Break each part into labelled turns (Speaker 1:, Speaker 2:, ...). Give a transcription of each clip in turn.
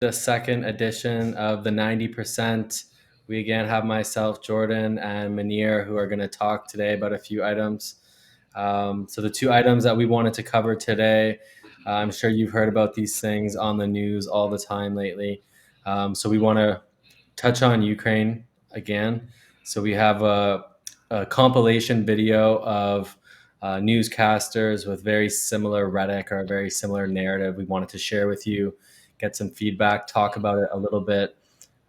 Speaker 1: The second edition of the 90%. We again have myself, Jordan, and Munir, who are going to talk today about a few items. So the two items that we wanted to cover today, I'm sure you've heard about these things on the news all the time lately. So we want to touch on Ukraine again. So we have a compilation video of newscasters with very similar rhetoric or a very similar narrative we wanted to share with you, get some feedback, talk about it a little bit.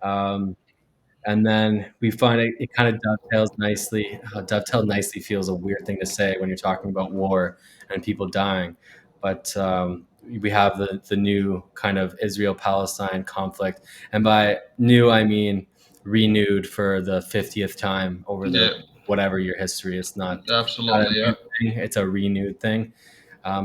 Speaker 1: And then we find it kind of dovetails nicely. Dovetail nicely feels a weird thing to say when you're talking about war and people dying. But we have the new kind of Israel-Palestine conflict. And by new, I mean renewed for the 50th time over the whatever your history. It's not a
Speaker 2: Absolutely,
Speaker 1: new thing. It's a renewed thing.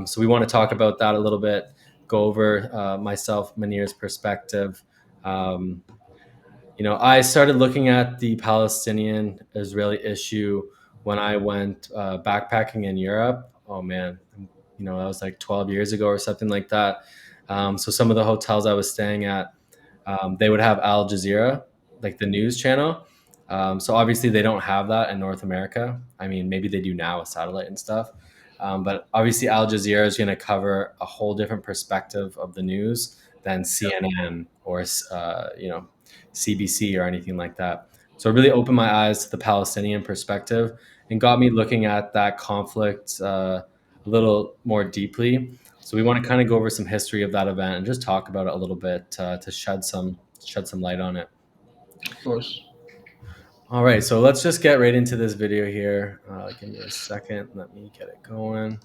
Speaker 1: So we want to talk about that a little bit, go over myself, Munir's perspective. I started looking at the Palestinian-Israeli issue when I went backpacking in Europe. Oh man, that was like 12 years ago or something like that. So some of the hotels I was staying at, they would have Al Jazeera, like the news channel. So obviously they don't have that in North America. I mean, maybe they do now with satellite and stuff. But obviously Al Jazeera is going to cover a whole different perspective of the news than CNN or CBC or anything like that. So it really opened my eyes to the Palestinian perspective and got me looking at that conflict a little more deeply. So we want to kind of go over some history of that event and just talk about it a little bit to shed some light on it.
Speaker 2: of course.
Speaker 1: All right, so let's just get right into this video here. Give me a second. Let me get it going.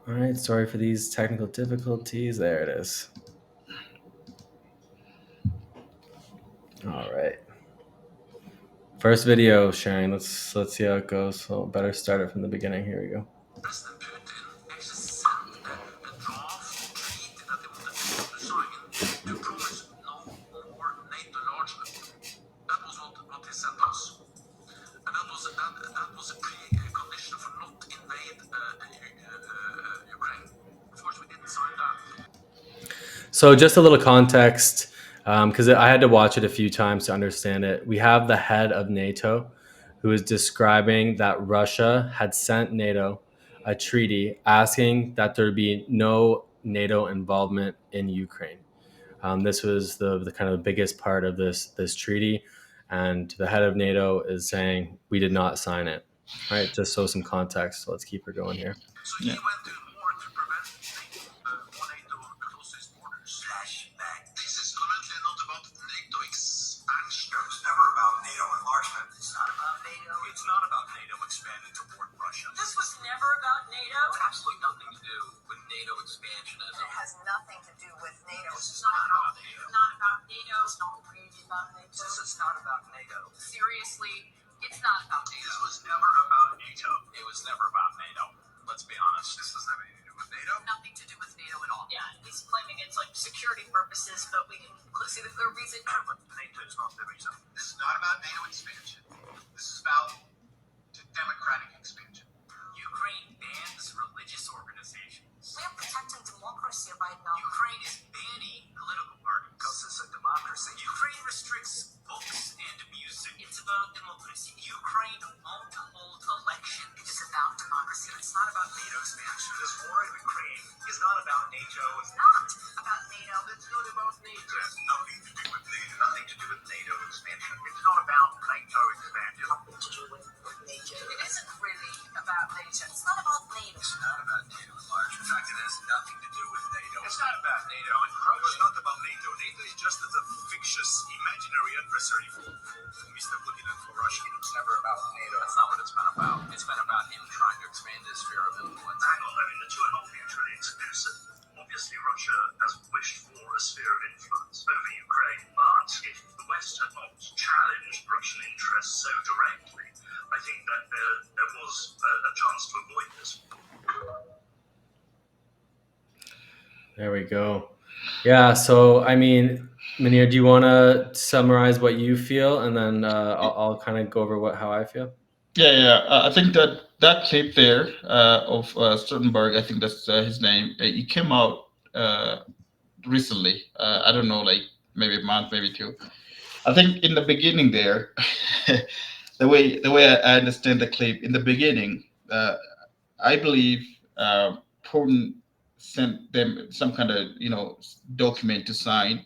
Speaker 1: All right, sorry for these technical difficulties. There it is. All right. First video sharing. Let's see how it goes. So better start it from the beginning. Here we go.
Speaker 3: President Putin actually sent a draft treaty that they wanted to sign to promise no more NATO enlargement. That was what he sent us, and that was a precondition for not invade Ukraine. Of course, we didn't sign that.
Speaker 1: So just a little context, because I had to watch it a few times to understand it. We have the head of NATO who is describing that Russia had sent NATO a treaty asking that there be no NATO involvement in Ukraine. This was the kind of biggest part of this treaty, and the head of NATO is saying we did not sign it. All right, just so some context. So let's keep her going here.
Speaker 3: So he went to war to prevent more NATO close to his borders. Flashback. This is fundamentally not about NATO expansion. It was never about NATO enlargement. It's not about NATO. It's not about NATO expanding toward Russia. This was never about NATO. It's absolutely nothing to do with NATO expansionism. It has nothing to do with NATO. This is not about NATO. It's not about NATO. It's not really about NATO. This is not about NATO. Seriously, it's not about NATO. This was never about NATO. It was never about NATO. Let's be honest. This was never anything to do with NATO. Nothing to do with NATO at all. Yeah, he's claiming it's like security purposes, but we can see the reason. But NATO is not the reason. This is not about NATO expansion. This is about democratic expansion. Ukraine bans religious organizations. We are protecting democracy right now. Ukraine is banning political parties because it's a democracy. Ukraine restricts books and music. It's about democracy. Ukraine won't hold elections. It is about democracy. It's not about NATO expansion. This war in Ukraine is not about NATO. It's not about NATO. It's not about NATO. It has nothing to do with NATO. Nothing to do with NATO expansion. It's not about NATO expansion. Nothing to do with NATO. It isn't really about NATO. It's not about NATO. It's not about NATO in large. In fact, it has nothing to do with NATO. It's not about NATO encroaching. It's not about NATO. NATO is just a fictitious, imaginary adversary for Mr. Putin and for Russia. It's never about NATO. That's not what it's been about. It's been about him trying to expand his sphere of influence. I mean, the two are not mutually exclusive. Obviously, Russia has wished for a sphere of influence over Ukraine, but if the West had not challenged Russian interests so directly, I think that there was a chance to avoid this.
Speaker 1: There we go. Yeah, so I mean, Munir, do you want to summarize what you feel, and then I'll kind of go over how I feel?
Speaker 2: Yeah. I think that clip there of Stoltenberg, I think that's his name. He came out uh, recently. I don't know, like maybe a month, maybe two. I think in the beginning there, the way I understand the clip in the beginning, I believe Putin sent them some kind of document to sign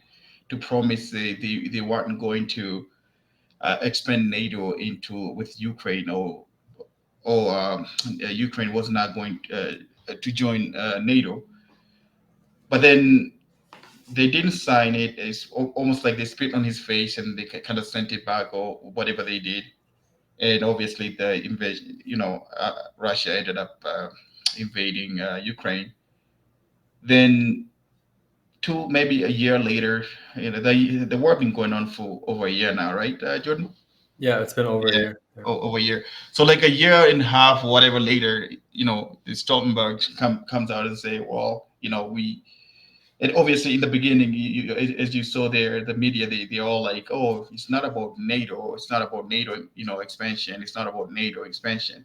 Speaker 2: to promise they weren't going to expand NATO into with Ukraine, or Ukraine was not going to join NATO. But then they didn't sign it. It's almost like they spit on his face and they kind of sent it back or whatever they did. And obviously, the invasion, Russia ended up invading Ukraine. Then, maybe a year later, the war been going on for over a year now, right, Jordan?
Speaker 1: Yeah, it's been over a
Speaker 2: Yeah,
Speaker 1: year. Yeah.
Speaker 2: over a year. So like a year and a half, whatever later, Stoltenberg comes out and say, well, we. And obviously, in the beginning, as you saw there, the media they all like, oh, it's not about NATO, it's not about NATO, expansion, it's not about NATO expansion.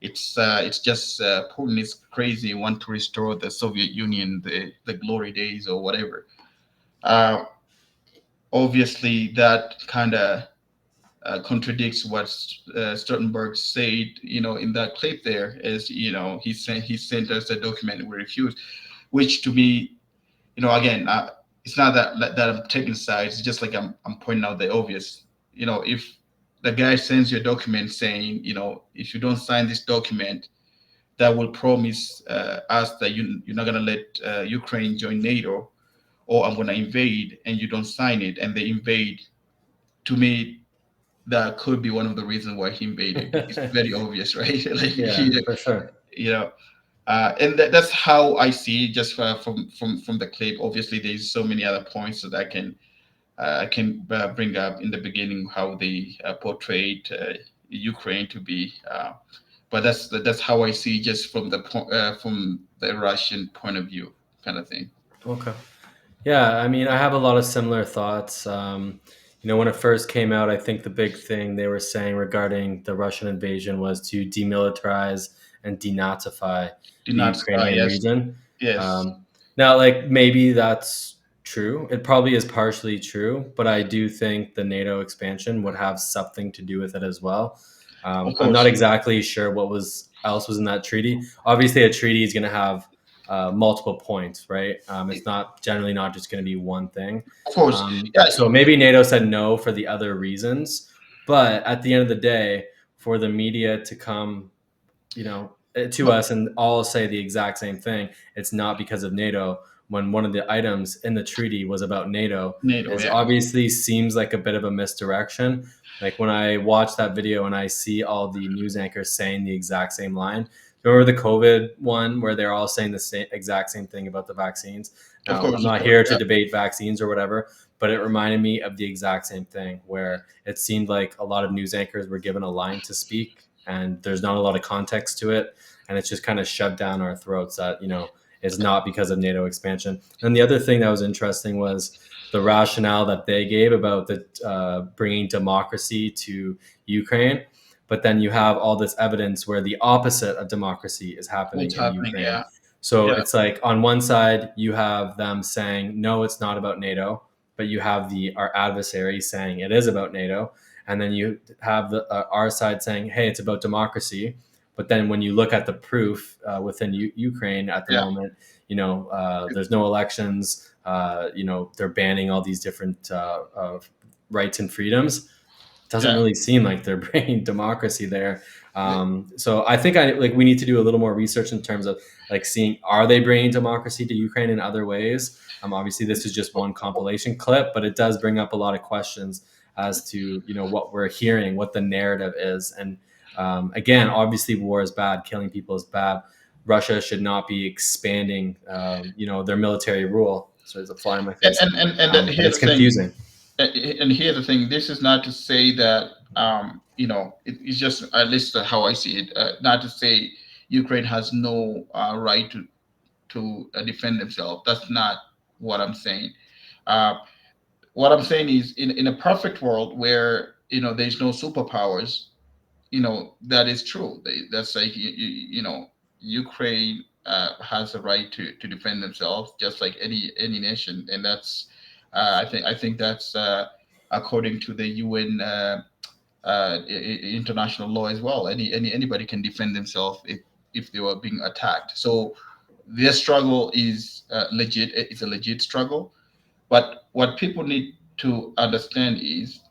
Speaker 2: It's just Putin is crazy, want to restore the Soviet Union, the glory days or whatever. Uh, Obviously, that kind of contradicts what Stoltenberg said, in that clip there. Is he sent us a document we refused, which to me, again, it's not that I'm taking sides. It's just like I'm pointing out the obvious. If the guy sends you a document saying, if you don't sign this document, that will promise us that you're not going to let Ukraine join NATO, or I'm going to invade, and you don't sign it, and they invade. To me, that could be one of the reasons why he invaded. It's very obvious, right? Like,
Speaker 1: Yeah, for sure.
Speaker 2: you know, and that's how I see it, just from the clip. Obviously, there's so many other points that I can bring up in the beginning, how they portrayed Ukraine to be. But that's how I see, just from the Russian point of view, kind of thing.
Speaker 1: Okay. Yeah, I mean, I have a lot of similar thoughts. When it first came out, I think the big thing they were saying regarding the Russian invasion was to demilitarize and denazify
Speaker 2: Did
Speaker 1: the
Speaker 2: not.
Speaker 1: Ukrainian
Speaker 2: Yes,
Speaker 1: region.
Speaker 2: yes,
Speaker 1: Um, Now, like, maybe that's true. It probably is partially true, but I do think the NATO expansion would have something to do with it as well.
Speaker 2: of
Speaker 1: I'm not
Speaker 2: course,
Speaker 1: exactly sure what was else was in that treaty. Obviously, a treaty is going to have multiple points, right? It's not generally not just going to be one thing.
Speaker 2: of course. Yeah,
Speaker 1: So maybe NATO said no for the other reasons, but at the end of the day, for the media to come, to
Speaker 2: but
Speaker 1: us and all say the exact same thing, it's not because of NATO. When one of the items in the treaty was about NATO,
Speaker 2: NATO.
Speaker 1: is
Speaker 2: Yeah,
Speaker 1: obviously seems like a bit of a misdirection. Like when I watch that video and I see all the news anchors saying the exact same line, remember the COVID one where they're all saying the exact same thing about the vaccines?
Speaker 2: of
Speaker 1: Now, I'm
Speaker 2: course, of
Speaker 1: not
Speaker 2: course.
Speaker 1: here to
Speaker 2: Yeah,
Speaker 1: debate vaccines or whatever, but it reminded me of the exact same thing where it seemed like a lot of news anchors were given a line to speak and there's not a lot of context to it. And it's just kind of shoved down our throats that, it's not because of NATO expansion. And the other thing that was interesting was the rationale that they gave about the bringing democracy to Ukraine. But then you have all this evidence where the opposite of democracy is happening
Speaker 2: what's
Speaker 1: in
Speaker 2: happening?
Speaker 1: Ukraine.
Speaker 2: Yeah,
Speaker 1: So
Speaker 2: yeah,
Speaker 1: it's like on one side you have them saying no, it's not about NATO, but you have our adversary saying it is about NATO, and then you have our side saying, hey, it's about democracy. But then when you look at the proof within Ukraine at the
Speaker 2: yeah,
Speaker 1: moment, there's no elections. They're banning all these different rights and freedoms. Doesn't
Speaker 2: yeah.
Speaker 1: really seem like they're bringing democracy there. So I think we need to do a little more research in terms of like seeing, are they bringing democracy to Ukraine in other ways? Obviously, this is just one compilation clip, but it does bring up a lot of questions as to what we're hearing, what the narrative is, and again, obviously, war is bad, killing people is bad. Russia should not be expanding, their military rule. So there's a fly in my
Speaker 2: And
Speaker 1: face,
Speaker 2: and and, and then
Speaker 1: and
Speaker 2: here's
Speaker 1: it's
Speaker 2: the thing.
Speaker 1: confusing.
Speaker 2: And here's the thing. This is not to say that it's just at least how I see it. Not to say Ukraine has no right to defend themselves. That's not what I'm saying. Uh, what I'm saying is, in a perfect world where there's no superpowers, that is true. That's like Ukraine. has a right to defend themselves, just like any nation, and that's I think that's according to the UN international law as well. Anybody can defend themselves if they were being attacked. So their struggle is legit. It's a legit struggle. But what people need to understand is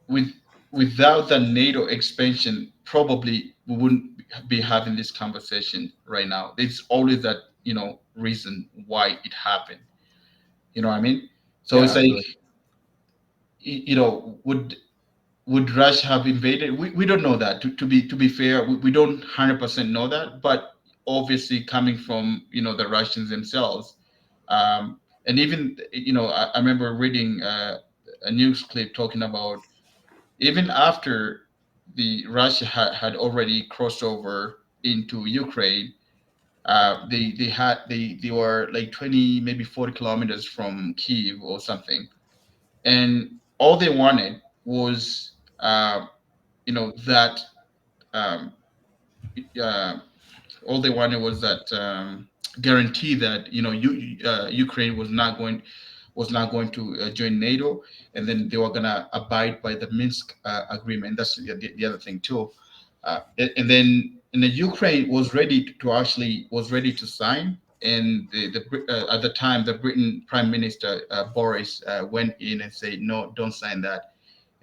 Speaker 2: with without the NATO expansion, probably we wouldn't be having this conversation right now. There's always that reason why it happened. You know what I mean? So
Speaker 1: Yeah,
Speaker 2: it's like
Speaker 1: absolutely.
Speaker 2: would Russia have invaded? We don't know that. To be fair, we don't 100% know that. But obviously, coming from the Russians themselves, and even I remember reading a news clip talking about even after the Russia had already crossed over into Ukraine. They were like 20, maybe 40 kilometers from Kiev or something, and all they wanted was that um, uh, all they wanted was that guarantee that Ukraine was not going to join NATO, and then they were gonna abide by the Minsk agreement. That's the other thing too. And then the Ukraine was ready to sign, and at the time the Britain Prime Minister Boris went in and said, no, don't sign that,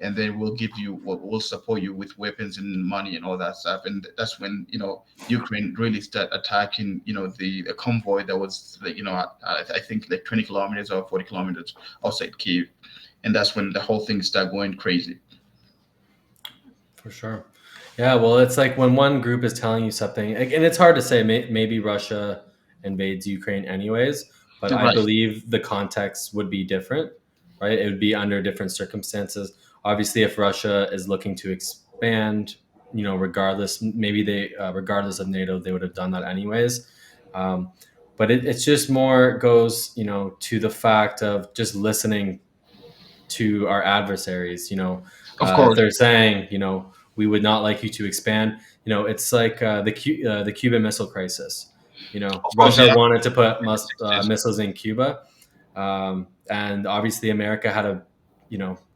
Speaker 2: and then we'll support you with weapons and money and all that stuff. And that's when Ukraine really start attacking the convoy that was like I think like 20 kilometers or 40 kilometers outside Kiev, and that's when the whole thing started going crazy.
Speaker 1: For sure. Yeah, well, it's like when one group is telling you something, and it's hard to say. Maybe Russia invades Ukraine anyways, but I
Speaker 2: Right.
Speaker 1: believe the context would be different, right? It would be under different circumstances. Obviously, if Russia is looking to expand, regardless, maybe regardless of NATO, they would have done that anyways. Um, but it's just more goes, to the fact of just listening to our adversaries.
Speaker 2: Of
Speaker 1: If
Speaker 2: course.
Speaker 1: they're saying, we would not like you to expand, it's like the Cuban Missile Crisis.
Speaker 2: Of course,
Speaker 1: Russia
Speaker 2: yeah.
Speaker 1: wanted to put
Speaker 2: In the 60s.
Speaker 1: missiles in Cuba, and obviously America had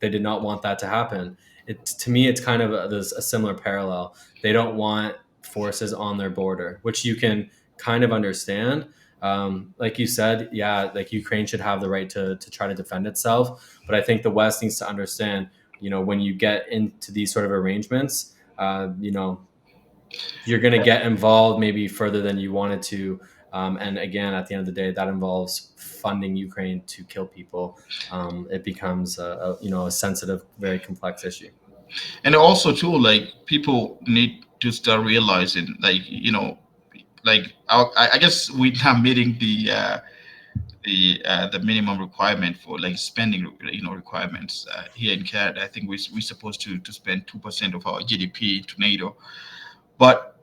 Speaker 1: they did not want that to happen. To me, it's kind of there's a similar parallel. They don't want forces on their border, which you can kind of understand. Like you said, yeah, like Ukraine should have the right to try to defend itself. But I think the West needs to understand, when you get into these sort of arrangements, you're going to get involved maybe further than you wanted to. And again, at the end of the day, that involves funding Ukraine to kill people. It becomes a sensitive, very complex issue.
Speaker 2: And also too, like people need to start realizing, like I guess we're not meeting the minimum requirement for like spending requirements here in Canada. I think we're supposed to spend 2% of our GDP to NATO, but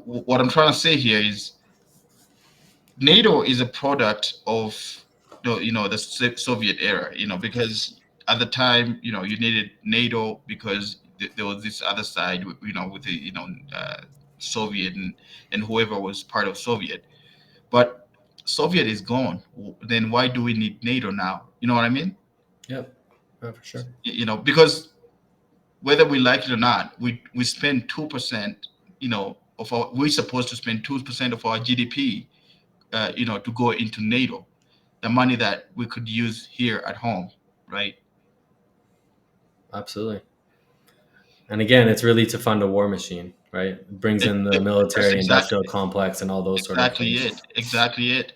Speaker 2: what I'm trying to say here is NATO is a product of the Soviet era, because at the time, you needed NATO because there was this other side, with the Soviet and whoever was part of Soviet. But Soviet is gone. Then why do we need NATO now? You know what I mean?
Speaker 1: Yep, for sure.
Speaker 2: Because whether we like it or not, we spend 2%. We're supposed to spend 2% of our GDP, to go into NATO, the money that we could use here at home, right?
Speaker 1: Absolutely. And again, it's really to fund a war machine, right? It brings in the
Speaker 2: That's
Speaker 1: military industrial complex and all those sort of
Speaker 2: exactly
Speaker 1: things.
Speaker 2: it. Exactly it.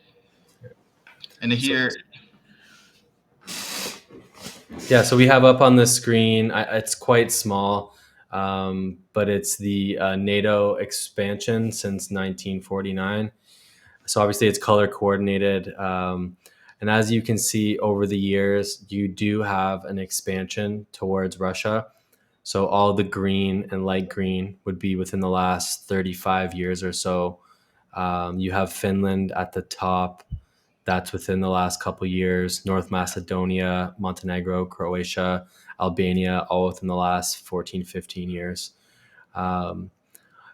Speaker 2: And
Speaker 1: So
Speaker 2: here,
Speaker 1: yeah, so we have up on the screen. It's quite small, but it's the NATO expansion since 1949. So obviously, it's color coordinated, and as you can see over the years, you do have an expansion towards Russia. So all the green and light green would be within the last 35 years or so. You have Finland at the top. That's within the last couple of years. North Macedonia, Montenegro, Croatia, Albania, all within the last 14, 15 years. Um,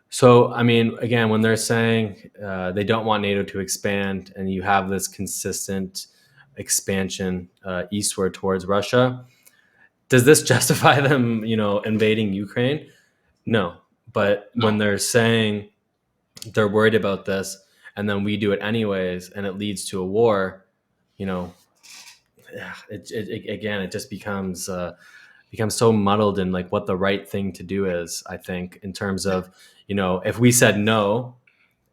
Speaker 1: So, I mean, again, when they're saying they don't want NATO to expand, and you have this consistent expansion eastward towards Russia, does this justify them, invading Ukraine? No. But when
Speaker 2: No.
Speaker 1: they're saying they're worried about this, and then we do it anyways, and it leads to a war, you know, again, it just becomes so muddled in like what the right thing to do is. I think in terms of, if we said no,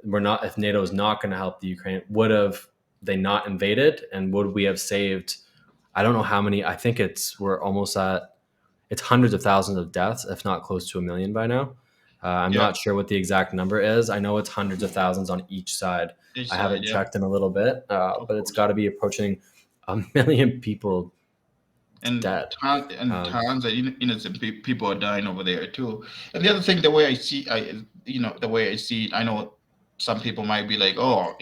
Speaker 1: we're not, if NATO is not going to help the Ukraine, would have they not invaded, and would we have saved? I don't know how many. I think we're almost at, it's hundreds of thousands of deaths, if not close to a million by now. I'm
Speaker 2: Yeah.
Speaker 1: not sure what the exact number is. I know it's hundreds of thousands on each side.
Speaker 2: Each
Speaker 1: I
Speaker 2: side.
Speaker 1: haven't
Speaker 2: Yeah.
Speaker 1: checked in a little bit,
Speaker 2: Of
Speaker 1: but it's
Speaker 2: course.
Speaker 1: got to be approaching a million people
Speaker 2: And
Speaker 1: dead. Um,
Speaker 2: tons of innocent people are dying over there too. And the other thing, the way I see, the way I see it, I know some people might be like, oh,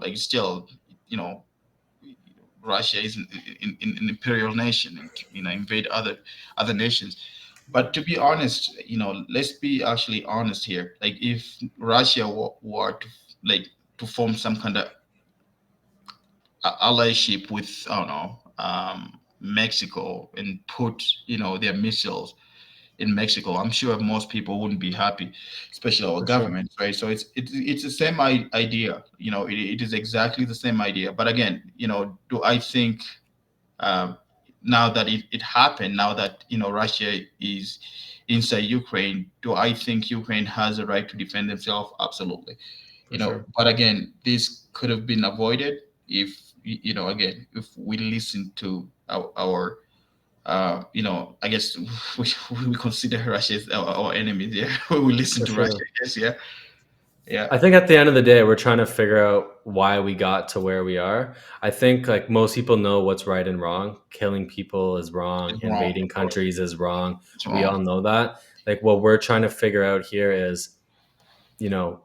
Speaker 2: like still, you know, Russia is an imperial nation, and invade other nations. But to be honest, let's be actually honest here. Like if Russia were to like to form some kind of allyship with, I don't know, Mexico, and put their missiles in Mexico, I'm sure most people wouldn't be happy, especially our
Speaker 1: for sure.
Speaker 2: government, right? So it's the same idea. It is exactly the same idea. But again, do I think, um, now that it happened, now that Russia is inside Ukraine, do I think Ukraine has a right to defend themselves? Absolutely.
Speaker 1: For sure.
Speaker 2: But again, this could have been avoided if again, if we listen to our I guess we consider Russia as our enemy there. We listen
Speaker 1: For
Speaker 2: to Russia,
Speaker 1: sure.
Speaker 2: I guess. Yeah. Yeah.
Speaker 1: I think at the end of the day, we're trying to figure out why we got to where we are. I think like most people know what's right and wrong. Killing people is wrong.
Speaker 2: It's wrong,
Speaker 1: Invading
Speaker 2: of course.
Speaker 1: countries is wrong.
Speaker 2: It's
Speaker 1: We all
Speaker 2: wrong.
Speaker 1: know that. Like what we're trying to figure out here is,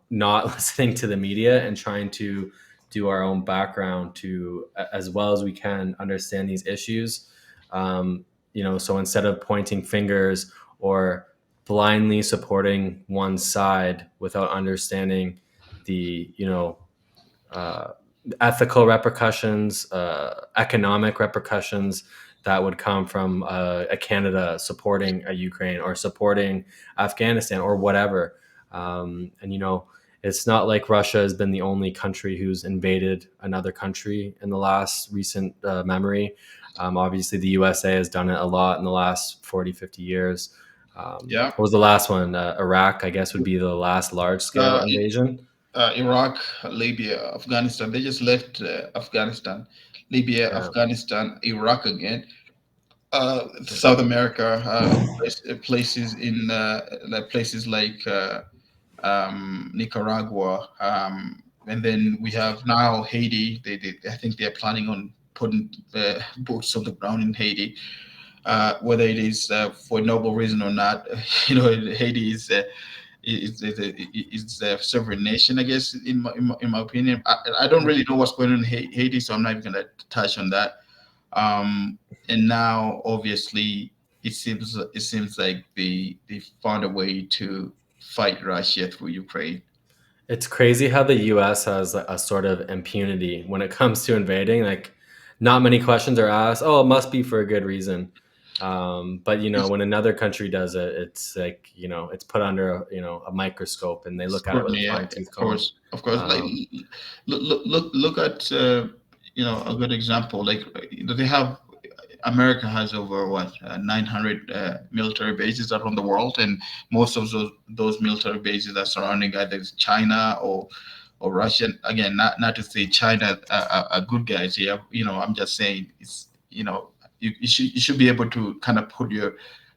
Speaker 1: not listening to the media and trying to do our own background to, as well as we can, understand these issues. So instead of pointing fingers or blindly supporting one side without understanding the, uh, ethical repercussions, economic repercussions that would come from a Canada supporting a Ukraine or supporting Afghanistan or whatever. And it's not like Russia has been the only country who's invaded another country in the last recent memory. Obviously, the USA has done it a lot in the last 40, 50 years.
Speaker 2: Yeah.
Speaker 1: What was the last one? Iraq, I guess, would be the last large scale
Speaker 2: Uh,
Speaker 1: invasion.
Speaker 2: Iraq, Libya, Afghanistan. They just left Afghanistan, Libya,
Speaker 1: Yeah.
Speaker 2: Afghanistan, Iraq again.
Speaker 1: Yeah.
Speaker 2: South America, places in places like Nicaragua, and then we have now Haiti. I think they're planning on putting boots on the ground in Haiti, whether it is for noble reason or not. Haiti is a sovereign nation, I guess, in my opinion. I don't really know what's going on in Haiti, so I'm not even going to touch on that. Um, and now, obviously, it seems like they found a way to fight Russia through Ukraine.
Speaker 1: It's crazy how the US has a sort of impunity when it comes to invading. Like, not many questions are asked. Oh, it must be for a good reason. But
Speaker 2: It's
Speaker 1: when another country does it, it's like, it's put under a microscope, and they look at it with a
Speaker 2: scrutiny, yeah,
Speaker 1: fine tooth
Speaker 2: of
Speaker 1: comb.
Speaker 2: course, of course. Like,
Speaker 1: Um,
Speaker 2: look at a good example. Like, they have America has over what 900 military bases around the world, and most of those military bases are surrounding either China or Russia. Again, not to say China are good guys here. I'm just saying it's you should be able to kind of put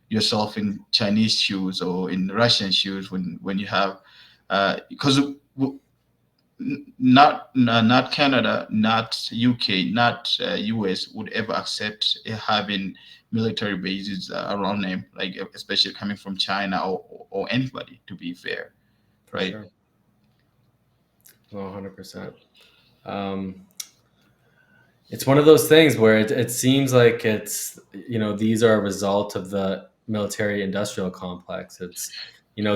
Speaker 2: yourself in Chinese shoes or in Russian shoes when you have because not Canada, not UK, not US would ever accept having military bases around them, like especially coming from China or anybody. To be fair,
Speaker 1: for
Speaker 2: right?
Speaker 1: sure. No, 100%. Um, it's one of those things where it seems like these are a result of the military industrial complex. It's,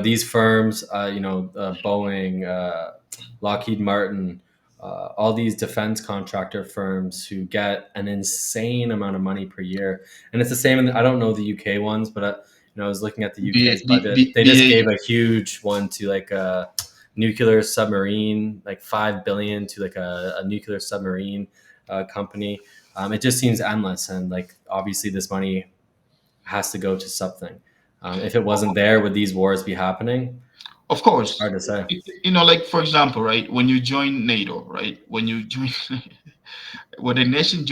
Speaker 1: these firms, Boeing, Lockheed Martin, all these defense contractor firms who get an insane amount of money per year. And it's the same I don't know the UK ones, but I was looking at the UK's budget. They just gave a huge one to like a nuclear submarine, like 5 billion to like a nuclear submarine company. It just seems endless, and like obviously this money has to go to something. If it wasn't there, would these wars be happening?
Speaker 2: Of
Speaker 1: It's
Speaker 2: course,
Speaker 1: hard to say.
Speaker 2: like for example, right? When you join NATO, right? When you join, when a nation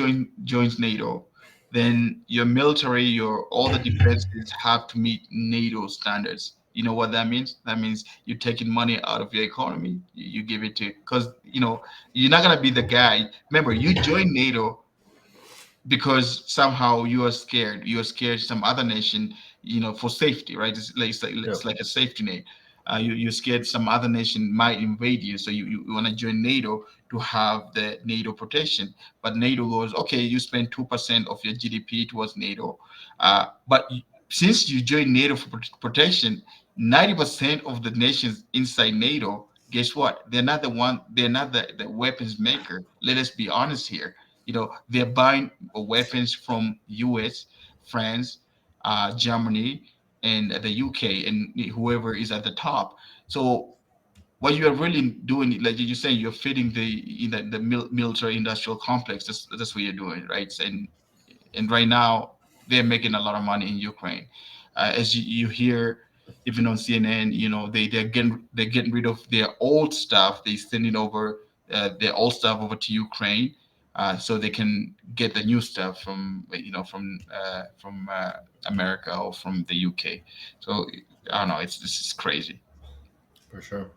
Speaker 2: joins NATO, then your military, your all the defenses have to meet NATO standards. You know what that means? That means you're taking money out of your economy. You give it to because you're not gonna be the guy. Remember, you join NATO because somehow you are scared. You are scared some other nation, for safety, right? It's like a safety net. You're scared some other nation might invade you, so you want to join NATO to have the NATO protection. But NATO goes, okay, you spend 2% of your GDP towards NATO, but since you join NATO for protection, 90% of the nations inside NATO, guess what? They're not the one. They're not the weapons maker. Let us be honest here. They're buying weapons from US, France, Germany, and the UK, and whoever is at the top. So what you are really doing, like you're saying, you're feeding the military industrial complex. That's what you're doing, right? And right now they're making a lot of money in Ukraine. As you hear, even on CNN, they're getting rid of their old stuff. They're sending over their old stuff over to Ukraine, so they can get the new stuff from America or from the UK. So I don't know. This is crazy.
Speaker 1: For sure.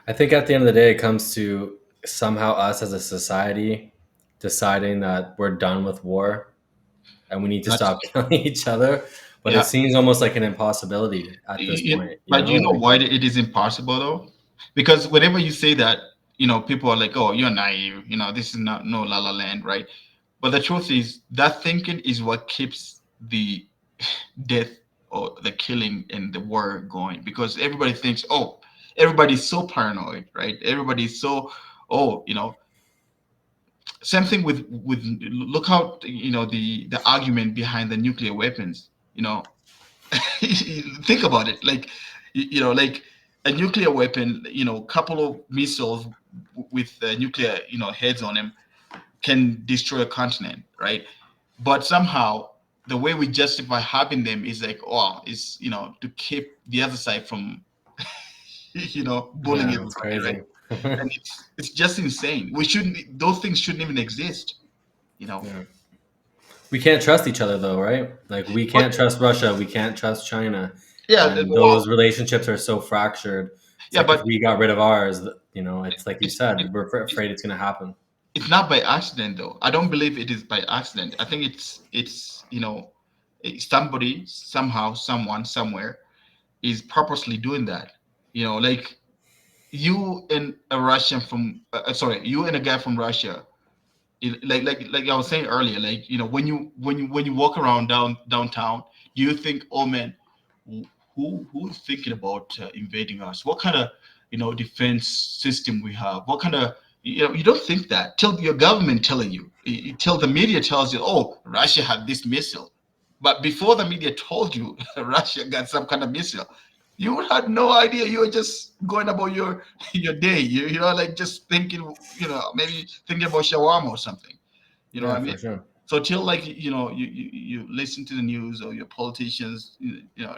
Speaker 1: I think at the end of the day, it comes to somehow us as a society deciding that we're done with war and we need to
Speaker 2: That's
Speaker 1: stop killing each other. But it
Speaker 2: yeah.
Speaker 1: seems almost like an impossibility at this point,
Speaker 2: But you know
Speaker 1: Like,
Speaker 2: why it is impossible though? Because whenever you say that, people are like, "Oh, you're naive. This is not no la la land, right?" But the truth is that thinking is what keeps the death or the killing and the war going. Because everybody thinks, "Oh, everybody's so paranoid, right? Everybody's so, oh, same thing with look how the argument behind the nuclear weapons. Think about it, like a nuclear weapon, couple of missiles with nuclear heads on them can destroy a continent, right? But somehow the way we justify having them is like, oh, is to keep the other side from bullying
Speaker 1: yeah, it's
Speaker 2: everybody, right?
Speaker 1: crazy.
Speaker 2: And it's just insane. We shouldn't Those things shouldn't even exist, you know
Speaker 1: Yeah. We can't trust each other though, right? Like we
Speaker 2: but
Speaker 1: can't trust Russia, we can't trust China,
Speaker 2: yeah,
Speaker 1: and
Speaker 2: well,
Speaker 1: those relationships are so fractured. It's
Speaker 2: yeah,
Speaker 1: like if
Speaker 2: but
Speaker 1: we got rid of ours, it's like you
Speaker 2: it's
Speaker 1: said, we're afraid it's going to happen.
Speaker 2: it's not by accident though. I don't believe it is by accident. I think it's somebody, somehow, someone, somewhere is purposely doing that. Like you and a Russian from sorry, you and a guy from Russia. Like I was saying earlier, like when you walk around downtown, you think, oh man, who's thinking about invading us? What kind of defense system we have? What kind of you don't think that till your government telling you, till the media tells you, oh, Russia had this missile, but before the media told you Russia got some kind of missile, you had no idea. You were just going about your day. Like just thinking, maybe thinking about shawarma or something. You know what
Speaker 1: Yeah,
Speaker 2: I mean?
Speaker 1: for sure.
Speaker 2: So till like you listen to the news or your politicians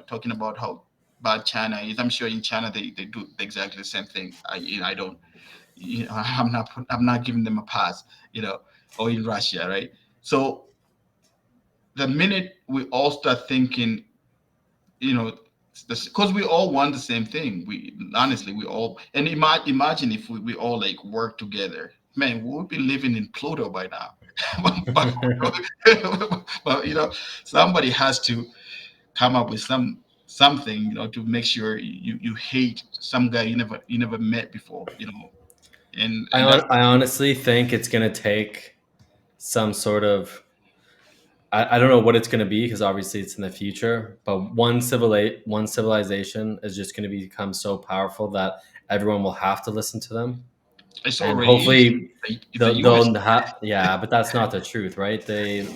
Speaker 2: talking about how bad China is. I'm sure in China they do exactly the same thing. I don't. I'm not giving them a pass. Or in Russia, right? So the minute we all start thinking, you know, because we all want the same thing. We honestly, we all, and imagine if we all like work together, man, we would be living in Pluto by now. but, but somebody has to come up with something, to make sure you hate some guy you never met before, and that's
Speaker 1: I honestly think it's going to take some sort of I don't know what it's going to be because obviously it's in the future. But one civilization is just going to become so powerful that everyone will have to listen to them,
Speaker 2: It's
Speaker 1: and
Speaker 2: already is
Speaker 1: hopefully
Speaker 2: in the US.
Speaker 1: they'll have. Yeah, but that's not the truth, right? They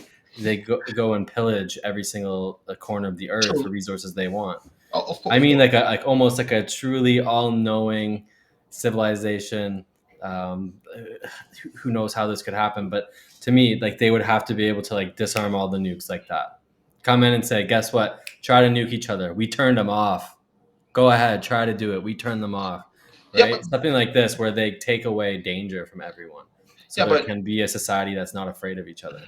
Speaker 1: go and pillage every single corner of the earth for
Speaker 2: True.
Speaker 1: resources they want.
Speaker 2: Of
Speaker 1: I
Speaker 2: course.
Speaker 1: mean, like almost like a truly all knowing civilization. Who knows how this could happen? But to me, like they would have to be able to like disarm all the nukes like that. Come in and say, guess what? Try to nuke each other. We turned them off. Go ahead, try to do it. We turned them off.
Speaker 2: Yeah,
Speaker 1: Right? Something like this where they take away danger from everyone. So there
Speaker 2: but
Speaker 1: can be a society that's not afraid of each other.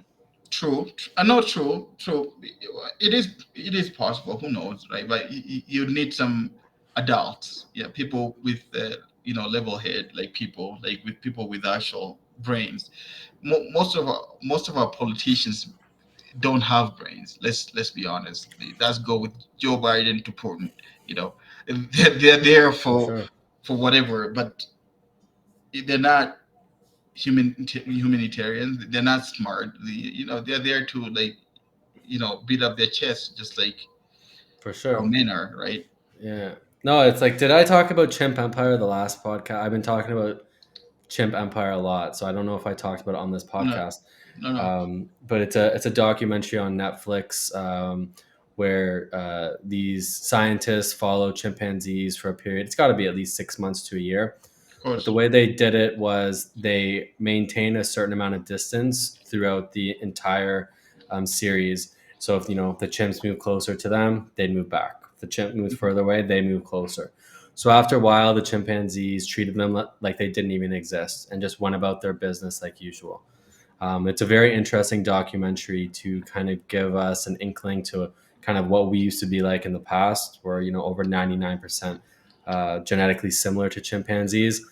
Speaker 2: true. I know, true. It is possible. Who knows, right? But you need some adults, yeah, people with level head, like people, like with people with actual brains. Most of our politicians don't have brains. Let's be honest. Let's go with Joe Biden to Putin. You know, they're there
Speaker 1: For
Speaker 2: for
Speaker 1: sure.
Speaker 2: whatever, but they're not humanitarians. They're not smart. They're there to like beat up their chest, just like
Speaker 1: For
Speaker 2: our
Speaker 1: sure.
Speaker 2: men are, right?
Speaker 1: Yeah. No, it's like, did I talk about Chimp Empire the last podcast? I've been talking about Chimp Empire a lot, so I don't know if I talked about it on this
Speaker 2: No,
Speaker 1: podcast.
Speaker 2: no, no.
Speaker 1: But it's a documentary on Netflix where these scientists follow chimpanzees for a period. It's got to be at least 6 months to a year.
Speaker 2: Of
Speaker 1: But the
Speaker 2: course.
Speaker 1: way they did it was they maintain a certain amount of distance throughout the entire series. So if if the chimps move closer to them, they'd move back. If the chimp moves further away, they move closer. So after a while, the chimpanzees treated them like they didn't even exist and just went about their business like usual. It's a very interesting documentary to kind of give us an inkling to kind of what we used to be like in the past, where over 99% genetically similar to chimpanzees.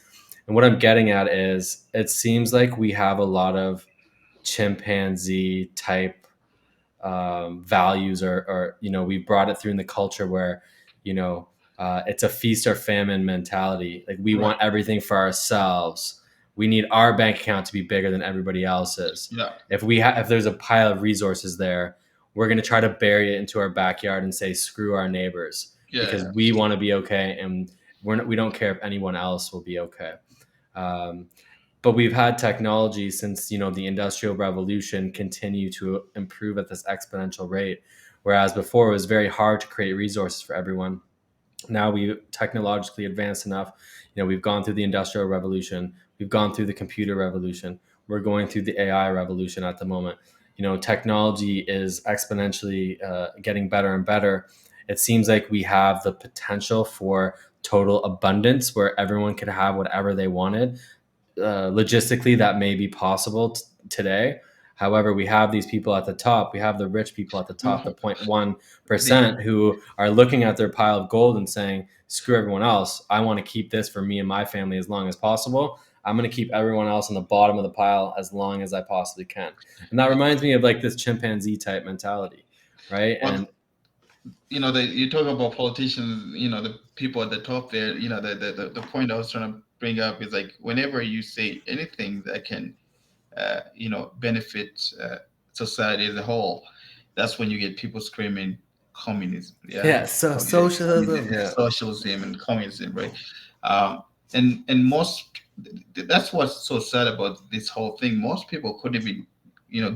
Speaker 1: And what I'm getting at is it seems like we have a lot of chimpanzee type values, or we brought it through in the culture where you know it's a feast or famine mentality. Like we
Speaker 2: Right.
Speaker 1: want everything for ourselves. We need our bank account to be bigger than everybody else's.
Speaker 2: Yeah.
Speaker 1: If there's a pile of resources there, we're going to try to bury it into our backyard and say screw our neighbors because
Speaker 2: Yeah.
Speaker 1: we want to be okay, and we don't care if anyone else will be okay. um, but we've had technology since the industrial revolution continue to improve at this exponential rate, whereas before it was very hard to create resources for everyone. Now we've technologically advanced enough. We've gone through the industrial revolution, we've gone through the computer revolution, we're going through the AI revolution at the moment. Technology is exponentially getting better and better. It seems like we have the potential for total abundance where everyone could have whatever they wanted. Logistically that may be possible today. However, we have these people at the top. We have the rich people at the top, the
Speaker 2: Mhm. The
Speaker 1: 0.1%, who are looking at their pile of gold and saying, screw everyone else. I want to keep this for me and my family as long as possible. I'm going to keep everyone else on the bottom of the pile as long as I possibly can. And that reminds me of like this chimpanzee type mentality, right?
Speaker 2: well,
Speaker 1: And
Speaker 2: you talk about politicians, the people at the top there, the point I was trying to bring up is like whenever you say anything that can benefit society as a whole, that's when you get people screaming communism. Yeah,
Speaker 1: yeah, so
Speaker 2: yeah,
Speaker 1: socialism.
Speaker 2: communism,
Speaker 1: Yeah,
Speaker 2: socialism, and communism, right? And that's what's so sad about this whole thing. Most people couldn't even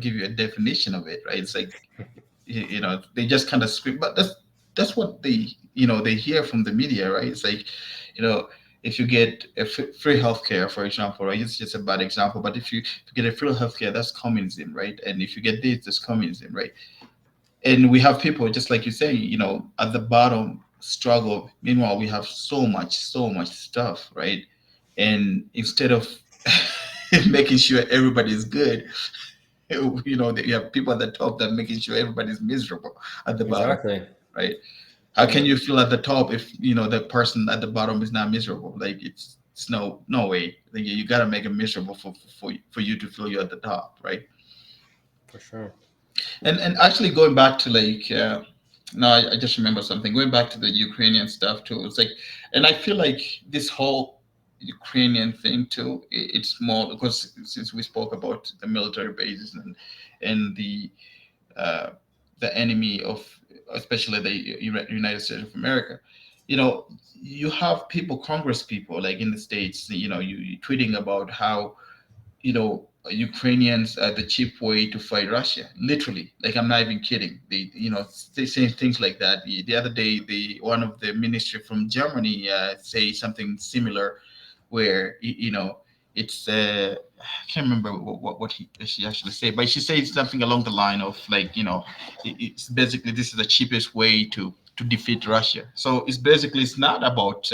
Speaker 2: give you a definition of it, right? It's like they just kind of scream, but that's what they hear from the media, right? It's like you know if you get a free healthcare, for example, right? It's just a bad example, but if you get a free healthcare, that's communism, right? And if you get this, that's communism, right? And we have people just like you say, at the bottom struggle. Meanwhile, we have so much stuff, right? And instead of making sure everybody is good, you have people at the top that making sure everybody's miserable at the bottom,
Speaker 1: exactly.
Speaker 2: right? How can
Speaker 1: Yeah,
Speaker 2: you feel at the top if the person at the bottom is not miserable? Like it's no way. Like, you got to make it miserable for you to feel you're at the top, right?
Speaker 1: for sure.
Speaker 2: And actually going back to like no, I just remember something. Going back to the Ukrainian stuff too. It's like, and I feel like this whole Ukrainian thing too. It's more because since we spoke about the military bases and the the enemy of, especially the United States of America. You know, you have people, Congress people, like in the states. You tweeting about how, Ukrainians are the cheap way to fight Russia. Literally, like I'm not even kidding. They say things like that. The other day, the one of the ministry from Germany say something similar, where it's I can't remember she actually said, but she said something along the line of, like, it's basically, this is the cheapest way to defeat Russia. So it's not about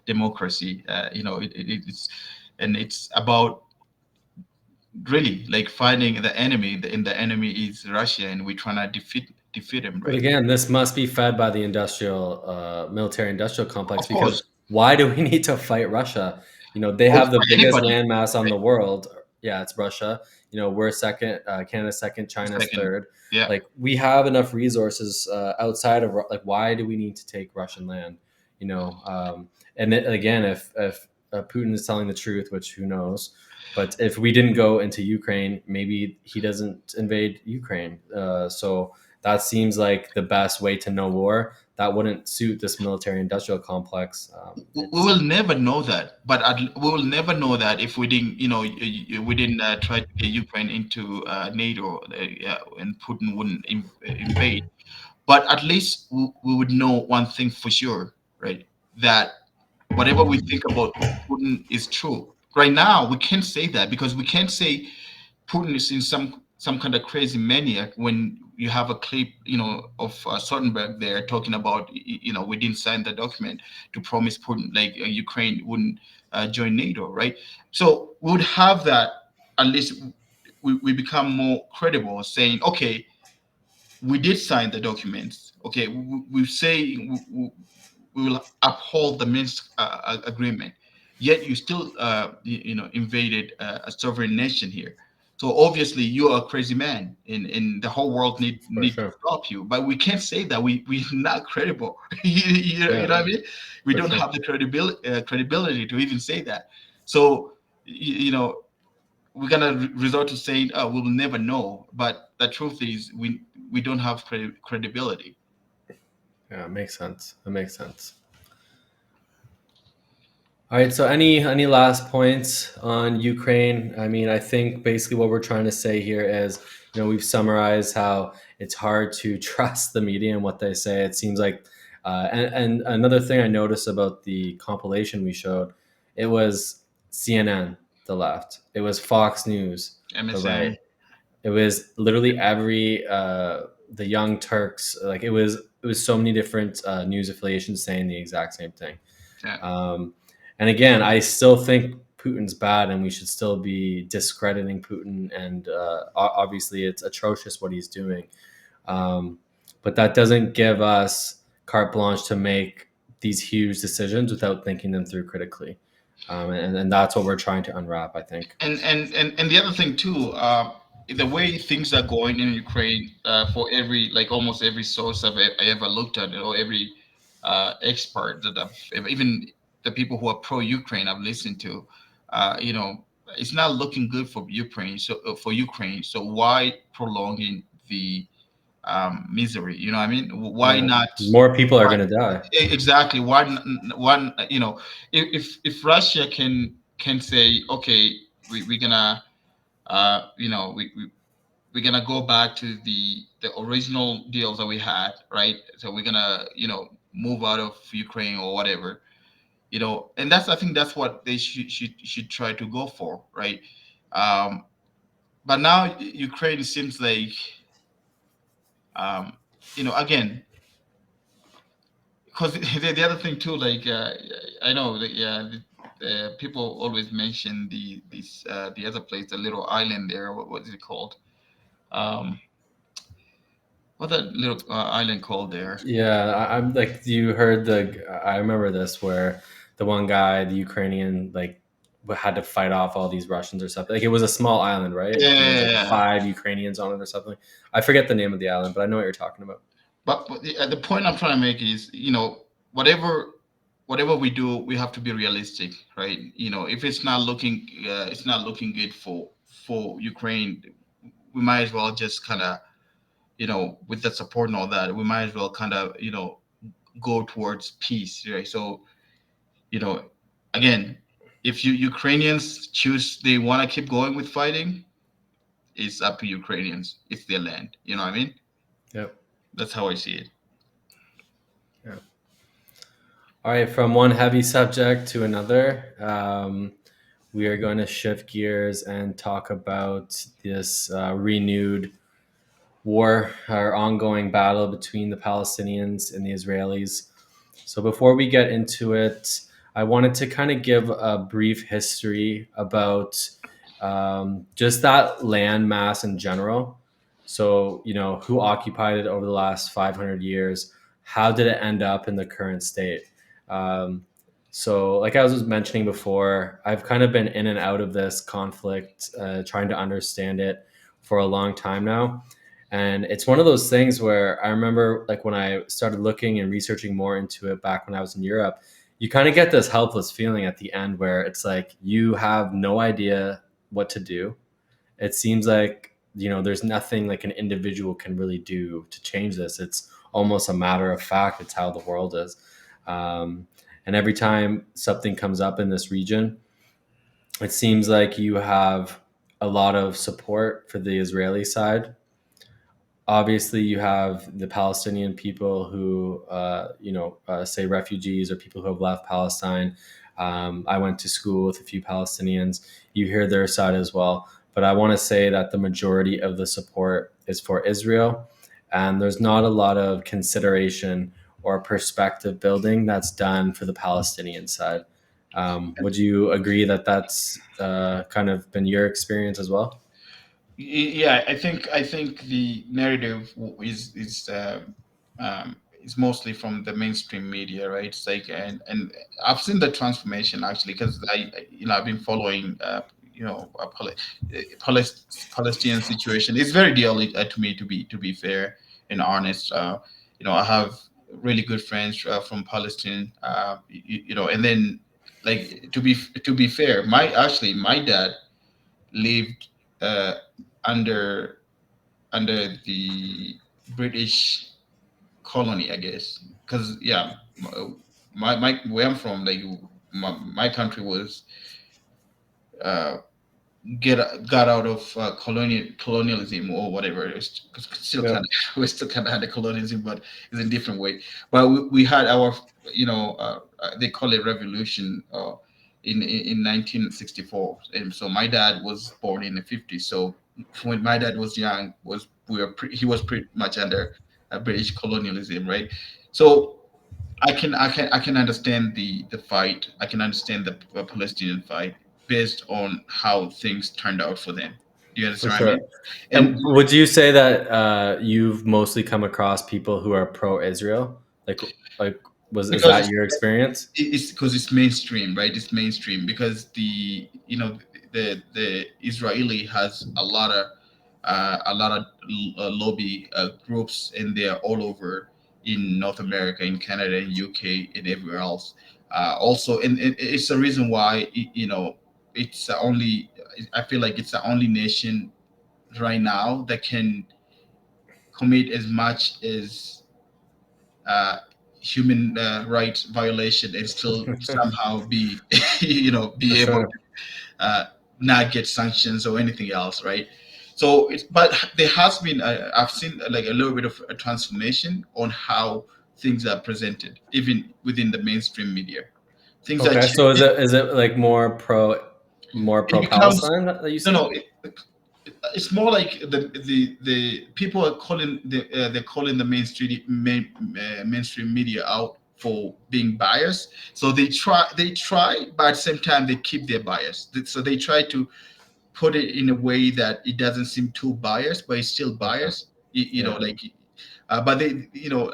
Speaker 2: democracy. It's about really like finding the enemy, and the enemy is Russia, and we're trying to defeat him,
Speaker 1: But
Speaker 2: right?
Speaker 1: again, this must be fed by the industrial, military industrial complex,
Speaker 2: Of
Speaker 1: because
Speaker 2: course,
Speaker 1: why do we need to fight Russia? They
Speaker 2: or
Speaker 1: have the
Speaker 2: for
Speaker 1: biggest
Speaker 2: anybody.
Speaker 1: landmass on
Speaker 2: Right?
Speaker 1: the world. Yeah, it's Russia. We're second, Canada's second, China's
Speaker 2: Second,
Speaker 1: third.
Speaker 2: yeah.
Speaker 1: Like, we have enough resources outside of like, why do we need to take Russian land? And again, if Putin is telling the truth, which who knows, but if we didn't go into Ukraine, maybe he doesn't invade Ukraine. So that seems like the best way to know war. That wouldn't suit this military industrial complex.
Speaker 2: We
Speaker 1: It's
Speaker 2: will never know that, but we will never know that if we didn't, we didn't try to get Ukraine into NATO, yeah, and Putin wouldn't invade. But at least we would know one thing for sure, right? That whatever we think about Putin is true. Right now, we can't say that, because we can't say Putin is in some kind of crazy maniac when you have a clip, of Stoltenberg there talking about, we didn't sign the document to promise Putin, like, Ukraine wouldn't join NATO, right? So we would have that. At least we become more credible, saying, okay, we did sign the documents. Okay, we say we will uphold the Minsk agreement. Yet you still, invaded a sovereign nation here. So obviously you are a crazy man, and the whole world
Speaker 1: for
Speaker 2: need to
Speaker 1: sure.
Speaker 2: stop you. But we can't say that. We're not credible. You
Speaker 1: Yeah,
Speaker 2: know what I mean? We
Speaker 1: for
Speaker 2: don't
Speaker 1: sure.
Speaker 2: have the credibility to even say that. So we're gonna resort to saying, "Oh, we'll never know." But the truth is, we don't have credibility.
Speaker 1: Yeah, it makes sense. It makes sense. All right. So, any last points on Ukraine? I mean, I think basically what we're trying to say here is, we've summarized how it's hard to trust the media and what they say. It seems like, and another thing I noticed about the compilation we showed, it was CNN, the left. It was Fox News, the right.
Speaker 2: MSN.
Speaker 1: It was literally every the Young Turks. Like, it was so many different news affiliations saying the exact same thing.
Speaker 2: Yeah.
Speaker 1: Um, and again, I still think Putin's bad, and we should still be discrediting Putin. And obviously, it's atrocious what he's doing. Um, but that doesn't give us carte blanche to make these huge decisions without thinking them through critically. And that's what we're trying to unwrap, I think.
Speaker 2: And the other thing too, the way things are going in Ukraine, for every, like, almost every source I ever looked at, or every expert that even the people who are pro Ukraine I've listened to, it's not looking good for Ukraine. So why prolonging the misery? You know what I mean? Why
Speaker 1: Yeah,
Speaker 2: not?
Speaker 1: more people are
Speaker 2: Why,
Speaker 1: going to die.
Speaker 2: exactly. One, if Russia can say, okay, we're gonna, we're gonna go back to the original deals that we had, right? So we're gonna, move out of Ukraine or whatever, and I think that's what they should try to go for, right? Um, but now Ukraine seems like, um, again, because the other thing too, like, I know that, yeah, the people always mention the other place, the little island there. What is it called? Um, what that little island called there?
Speaker 1: Yeah, I'm like, you heard I remember this, where the one guy, the Ukrainian, like, had to fight off all these Russians or something. Like, it was a small island, right? And there was like
Speaker 2: Yeah.
Speaker 1: five Ukrainians on it or something. I forget the name of the island, but I know what you're talking about.
Speaker 2: But the point I'm trying to make is, whatever whatever we do, we have to be realistic, right? If it's not looking good for Ukraine, we might as well just kind of, with the support and all that, we might as well kind of, go towards peace, right? So, you know, again, if you Ukrainians choose they want to keep going with fighting, it's up to Ukrainians. It's their land. You know what I mean?
Speaker 1: Yep.
Speaker 2: That's how I see it.
Speaker 1: Yeah. All right. From one heavy subject to another, we are going to shift gears and talk about this renewed war or ongoing battle between the Palestinians and the Israelis. So before we get into it, I wanted to kind of give a brief history about just that land mass in general. So, who occupied it over the last 500 years? How did it end up in the current state? Um, so, like I was mentioning before, I've kind of been in and out of this conflict, trying to understand it for a long time now. And it's one of those things where I remember, like, when I started looking and researching more into it back when I was in Europe, you kind of get this helpless feeling at the end where it's like you have no idea what to do. It seems like, there's nothing like an individual can really do to change this. It's almost a matter of fact. It's how the world is. Um, and every time something comes up in this region, it seems like you have a lot of support for the Israeli side. Obviously you have the Palestinian people who, say refugees or people who have left Palestine. I went to school with a few Palestinians. You hear their side as well. But I want to say that the majority of the support is for Israel. And there's not a lot of consideration or perspective building that's done for the Palestinian side. Would you agree that that's kind of been your experience as well?
Speaker 2: Yeah, I think the narrative is mostly from the mainstream media, right? It's like, and I've seen the transformation actually, because I've been following Palestinian situation. It's very dear to me, to be fair and honest. I have really good friends from Palestine. And then, like, to be fair, my dad lived uh, under the British colony, I guess. Because yeah, my where I'm from, like, my country was uh, get got out of colonialism or whatever. It's still kind
Speaker 1: Yeah.
Speaker 2: of we're still kind of under colonialism, but it's a different way. But we had our, they call it revolution in 1964, and so my dad was born in the 50s. So when my dad was young, he was pretty much under British colonialism, right? So I can understand the fight. I can understand the Palestinian fight based on how things turned out for them. Do you
Speaker 1: For
Speaker 2: understand what I
Speaker 1: sure.
Speaker 2: mean? And
Speaker 1: And would you say that you've mostly come across people who are pro-Israel? Like, is
Speaker 2: because
Speaker 1: that your experience?
Speaker 2: it's because it's mainstream, right? It's mainstream because the Israeli has a lot of lobby groups, and they're all over in North America, in Canada, in UK, and everywhere else. Also, and it's the reason why it's the only. I feel like it's the only nation right now that can commit as much as uh, human rights violation and still somehow be
Speaker 1: For
Speaker 2: be able
Speaker 1: sure.
Speaker 2: to uh, not get sanctions or anything else, right? So but there has been I've seen like a little bit of a transformation on how things are presented even within the mainstream media. Things are
Speaker 1: Okay, so is
Speaker 2: changing.
Speaker 1: it like more
Speaker 2: It
Speaker 1: pro
Speaker 2: becomes
Speaker 1: Palestine that you
Speaker 2: no,
Speaker 1: see?
Speaker 2: no. It's more like the people are calling they're calling the mainstream media out for being biased. So they try, but at the same time they keep their bias. So they try to put it in a way that it doesn't seem too biased, but it's still
Speaker 1: Okay.
Speaker 2: biased.
Speaker 1: Yeah.
Speaker 2: Like, but they,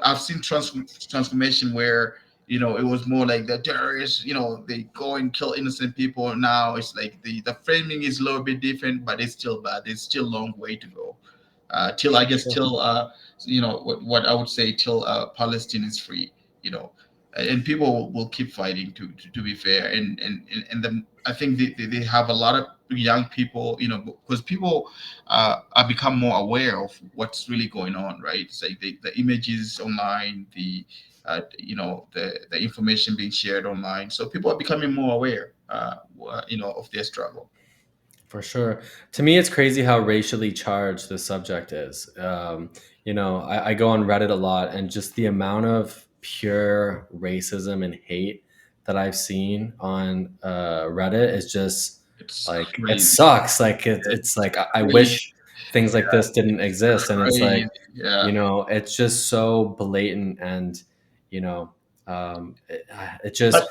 Speaker 2: I've seen transformation where it was more like the terrorists. They go and kill innocent people. Now it's like the framing is a little bit different, but it's still bad. It's still a long way to go. Till I guess
Speaker 1: Sure.
Speaker 2: till what I would say till Palestine is free. You know, and people will keep fighting to be fair. And then I think they have a lot of young people, because people are become more aware of what's really going on, right? It's like the images online, the information being shared online, so people are becoming more aware, of their struggle.
Speaker 1: For sure. To me, it's crazy how racially charged this subject is. I go on Reddit a lot, and just the amount of pure racism and hate that I've seen on Reddit is just
Speaker 2: It's
Speaker 1: like, it
Speaker 2: crazy.
Speaker 1: sucks. Like, it's like, I
Speaker 2: Crazy.
Speaker 1: wish things like this didn't exist. And it's
Speaker 2: Crazy.
Speaker 1: like,
Speaker 2: Yeah.
Speaker 1: it's just so blatant. And, you know, it just,
Speaker 2: But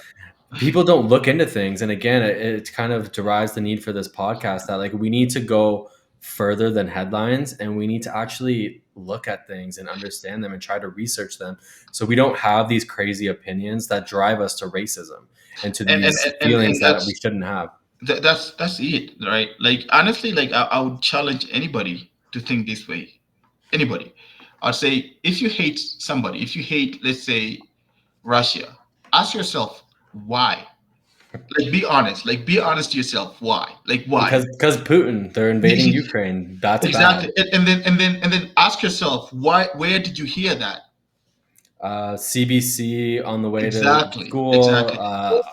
Speaker 1: people don't look into things. And again, it kind of derives the need for this podcast, that like we need to go further than headlines, and we need to actually look at things and understand them and try to research them, so we don't have these crazy opinions that drive us to racism and to
Speaker 2: and and
Speaker 1: these
Speaker 2: and
Speaker 1: feelings that we
Speaker 2: that's
Speaker 1: shouldn't have.
Speaker 2: that's it, right? Like, honestly, like, I would challenge anybody to think this way. Anybody. I'd say, if you hate somebody, if you hate, let's say, Russia, ask yourself why. Like, be honest. Like, be honest to yourself. Why? Like, why?
Speaker 1: Because Putin, they're invading Ukraine, that's bad.
Speaker 2: Exactly. And then ask yourself, why? Where did you hear that?
Speaker 1: CBC on the way to
Speaker 2: Exactly.
Speaker 1: school,
Speaker 2: Exactly.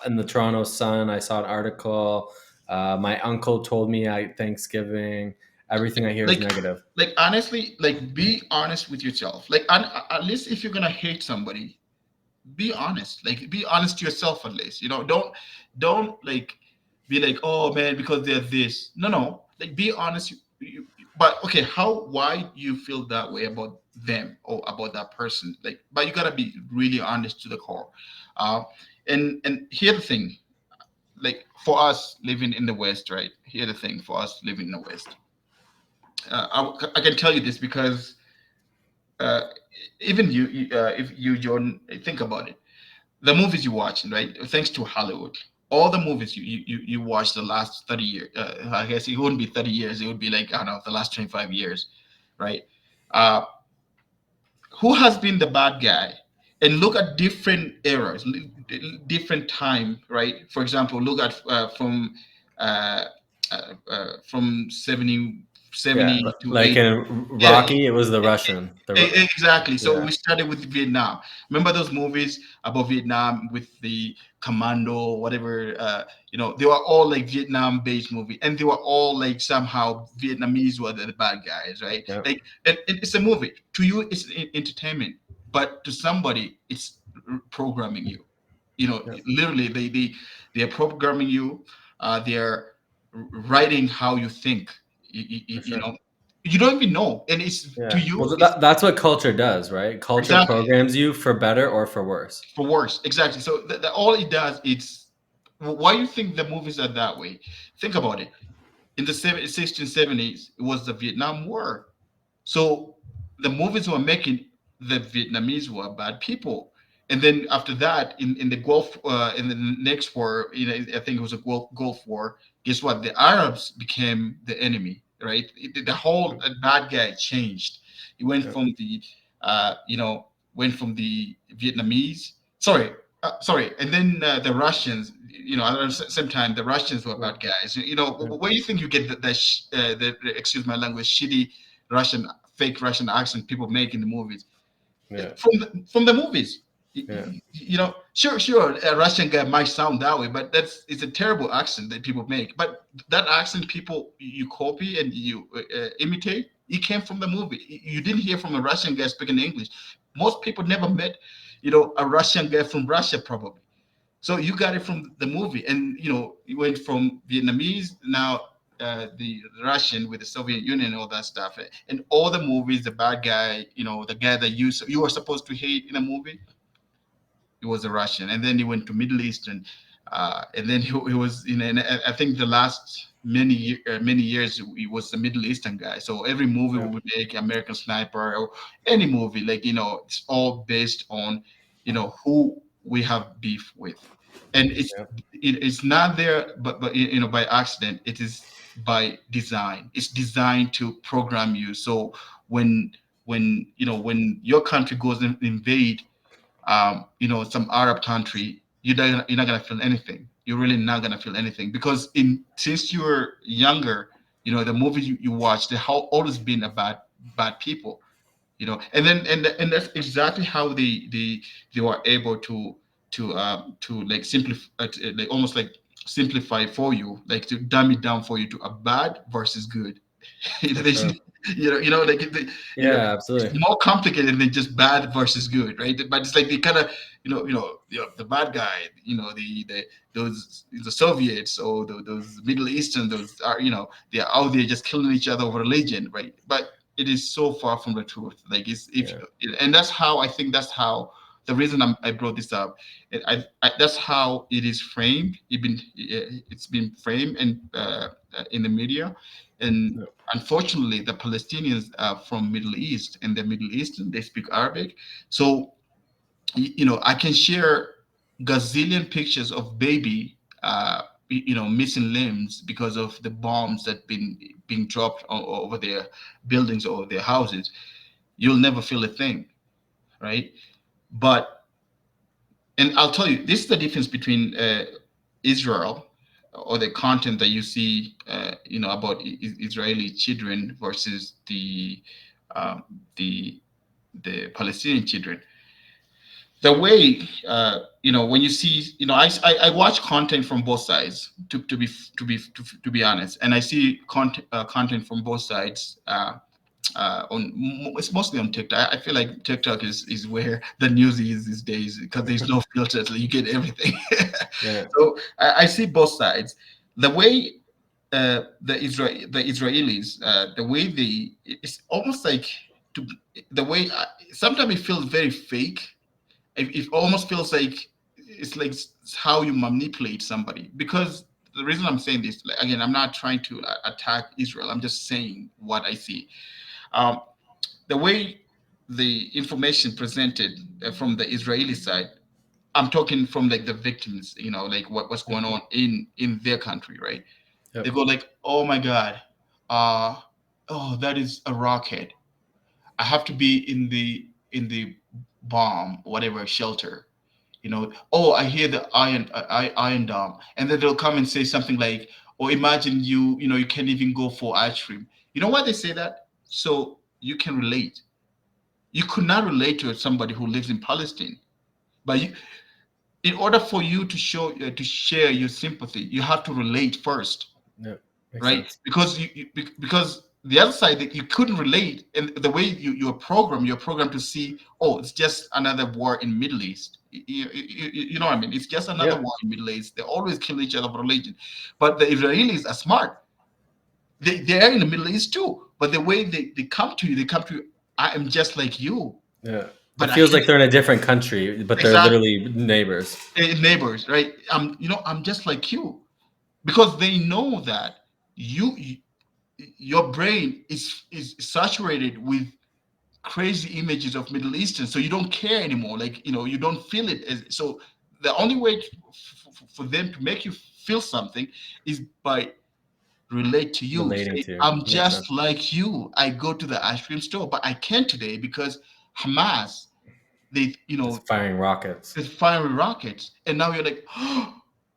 Speaker 1: in the Toronto Sun. I saw an article. My uncle told me at Thanksgiving, everything I hear is
Speaker 2: Like,
Speaker 1: negative.
Speaker 2: honestly, like, be honest with yourself. Like, at least if you're gonna hate somebody, be honest. Like, be honest to yourself at least. Don't like be like, oh man, because they're this. No, no. Like, be honest. But okay, why you feel that way about them or about that person? Like, but you gotta be really honest to the core. Uh, and here's the thing. Like, for us living in the West, right? Here's the thing. For us living in the West, I can tell you this because uh, even if you Jordan, think about it, the movies you watch, right? Thanks to Hollywood, all the movies you watch the last 30 years. I guess it wouldn't be 30 years. It would be like, I don't know, the last 25 years, right? Uh, who has been the bad guy? And look at different eras, different time, right? For example, look at uh, from 70,
Speaker 1: Yeah,
Speaker 2: 70 to
Speaker 1: like
Speaker 2: 80.
Speaker 1: in
Speaker 2: Yeah,
Speaker 1: Rocky, it was the Russian.
Speaker 2: Exactly. So
Speaker 1: Yeah,
Speaker 2: we started with Vietnam. Remember those movies about Vietnam with the Commando, whatever? They were all like Vietnam-based movie, and they were all like somehow Vietnamese were the bad guys, right?
Speaker 1: yeah,
Speaker 2: Like, and it's a movie. To you, it's entertainment, but to somebody, it's programming you.
Speaker 1: yeah,
Speaker 2: Literally, they are programming you. They're writing how you think.
Speaker 1: for sure.
Speaker 2: You don't even know, and it's to
Speaker 1: Yeah.
Speaker 2: you,
Speaker 1: Well,
Speaker 2: it's
Speaker 1: that's what culture does, right? Culture
Speaker 2: exactly
Speaker 1: programs you for better or for worse.
Speaker 2: for worse. Exactly. So all it does, it's why you think the movies are that way. Think about it. In the 1670s, it was the Vietnam War. So the movies were making the Vietnamese were bad people. And then after that, in the Gulf, in the next war, I think it was a Gulf War. Guess what? The Arabs became the enemy, right? The whole bad guy changed. He went
Speaker 1: Yeah,
Speaker 2: from went from the Vietnamese. Sorry, and then the Russians. At the same time, the Russians were
Speaker 1: yeah,
Speaker 2: bad guys.
Speaker 1: yeah,
Speaker 2: Where do you think you get excuse my language, shitty Russian, fake Russian accent people make in the movies?
Speaker 1: yeah,
Speaker 2: From the movies.
Speaker 1: yeah,
Speaker 2: Sure, a Russian guy might sound that way, but it's a terrible accent that people make. But that accent people you copy and you imitate, it came from the movie. You didn't hear from a Russian guy speaking English. Most people never met, a Russian guy from Russia probably. So you got it from the movie, and you went from Vietnamese now the Russian with the Soviet Union and all that stuff, and all the movies. The bad guy, the guy that you were supposed to hate in a movie, he was a Russian, and then he went to Middle East, and then he was and I think the last many years he was the Middle Eastern guy. So every movie
Speaker 1: yeah,
Speaker 2: we would make, American Sniper or any movie, like it's all based on who we have beef with, and
Speaker 1: yeah,
Speaker 2: it's not there, but by accident. It is by design. It's designed to program you. So when when your country goes and invade, some Arab country, you're not gonna feel anything. You're really not gonna feel anything because in since you were younger, the movies you watch, they have always been about bad people, and then and that's exactly how they were able to like simplify, like almost like simplify for you, like to dumb it down for you to a bad versus good.
Speaker 1: For
Speaker 2: They
Speaker 1: sure.
Speaker 2: like
Speaker 1: Yeah,
Speaker 2: it's
Speaker 1: absolutely.
Speaker 2: more complicated than just bad versus good, right? But it's like they kind of, the bad guy, the those the Soviets or those Middle Eastern, those are, they're out there just killing each other over religion, right? But it is so far from the truth. Like it's if
Speaker 1: Yeah.
Speaker 2: and that's how I think that's how the reason I brought this up. That's how it is framed. It's been framed in the media, and
Speaker 1: Yeah.
Speaker 2: unfortunately, the Palestinians are from Middle East, and the Middle Eastern they speak Arabic. So I can share gazillion pictures of baby, missing limbs because of the bombs that been being dropped over their buildings or their houses. You'll never feel a thing, right? But and I'll tell you, this is the difference between Israel or the content that you see, about Israeli children versus um, the the Palestinian children. The way, when you see, I watch content from both sides to be honest, and I see content from both sides. It's mostly on TikTok. I feel like TikTok is where the news is these days because there's no filters. Like, you get everything.
Speaker 1: Yeah.
Speaker 2: So I see both sides. The way the Israelis, the way it's almost like to the way sometimes it feels very fake. It almost feels like it's like how you manipulate somebody. Because the reason I'm saying this, like, again, I'm not trying to attack Israel. I'm just saying what I see. Um, the way the information presented from the Israeli side, I'm talking from like the victims, like what's going on in their country, right? They
Speaker 1: Yep.
Speaker 2: go like, "Oh my God, uh, oh, that is a rocket. I have to be in the bomb, whatever shelter." Oh, I hear the iron dome, and then they'll come and say something like, "Or imagine you can't even go for ice cream." You know why they say that? So you can relate. You could not relate to somebody who lives in Palestine, but in order for you to show to share your sympathy, you have to relate first,
Speaker 1: Yep. Makes
Speaker 2: right?
Speaker 1: sense.
Speaker 2: Because the other side that you couldn't relate, and the way you're programmed to see, oh, it's just another war in Middle East. You know what I mean? It's just another
Speaker 1: Yeah.
Speaker 2: war in Middle East. They always kill each other for religion, but the Israelis are smart. They are in the Middle East too, but the way they come to you, they come to you. I am just like you,
Speaker 1: Yeah. It
Speaker 2: but I
Speaker 1: feels
Speaker 2: hate
Speaker 1: like they're in a different country, but they're
Speaker 2: exactly
Speaker 1: literally neighbors.
Speaker 2: neighbors, right? I'm just like you, because they know that you your brain is saturated with crazy images of Middle Eastern, so you don't care anymore. Like, you don't feel it so. The only way for them to make you feel something is by relate to you.
Speaker 1: Relating
Speaker 2: Say,
Speaker 1: to.
Speaker 2: I'm
Speaker 1: Makes
Speaker 2: just
Speaker 1: sense.
Speaker 2: like you. I go to the ice cream store, but I can't today because Hamas, they
Speaker 1: Just firing rockets.
Speaker 2: is firing rockets, and now you're like,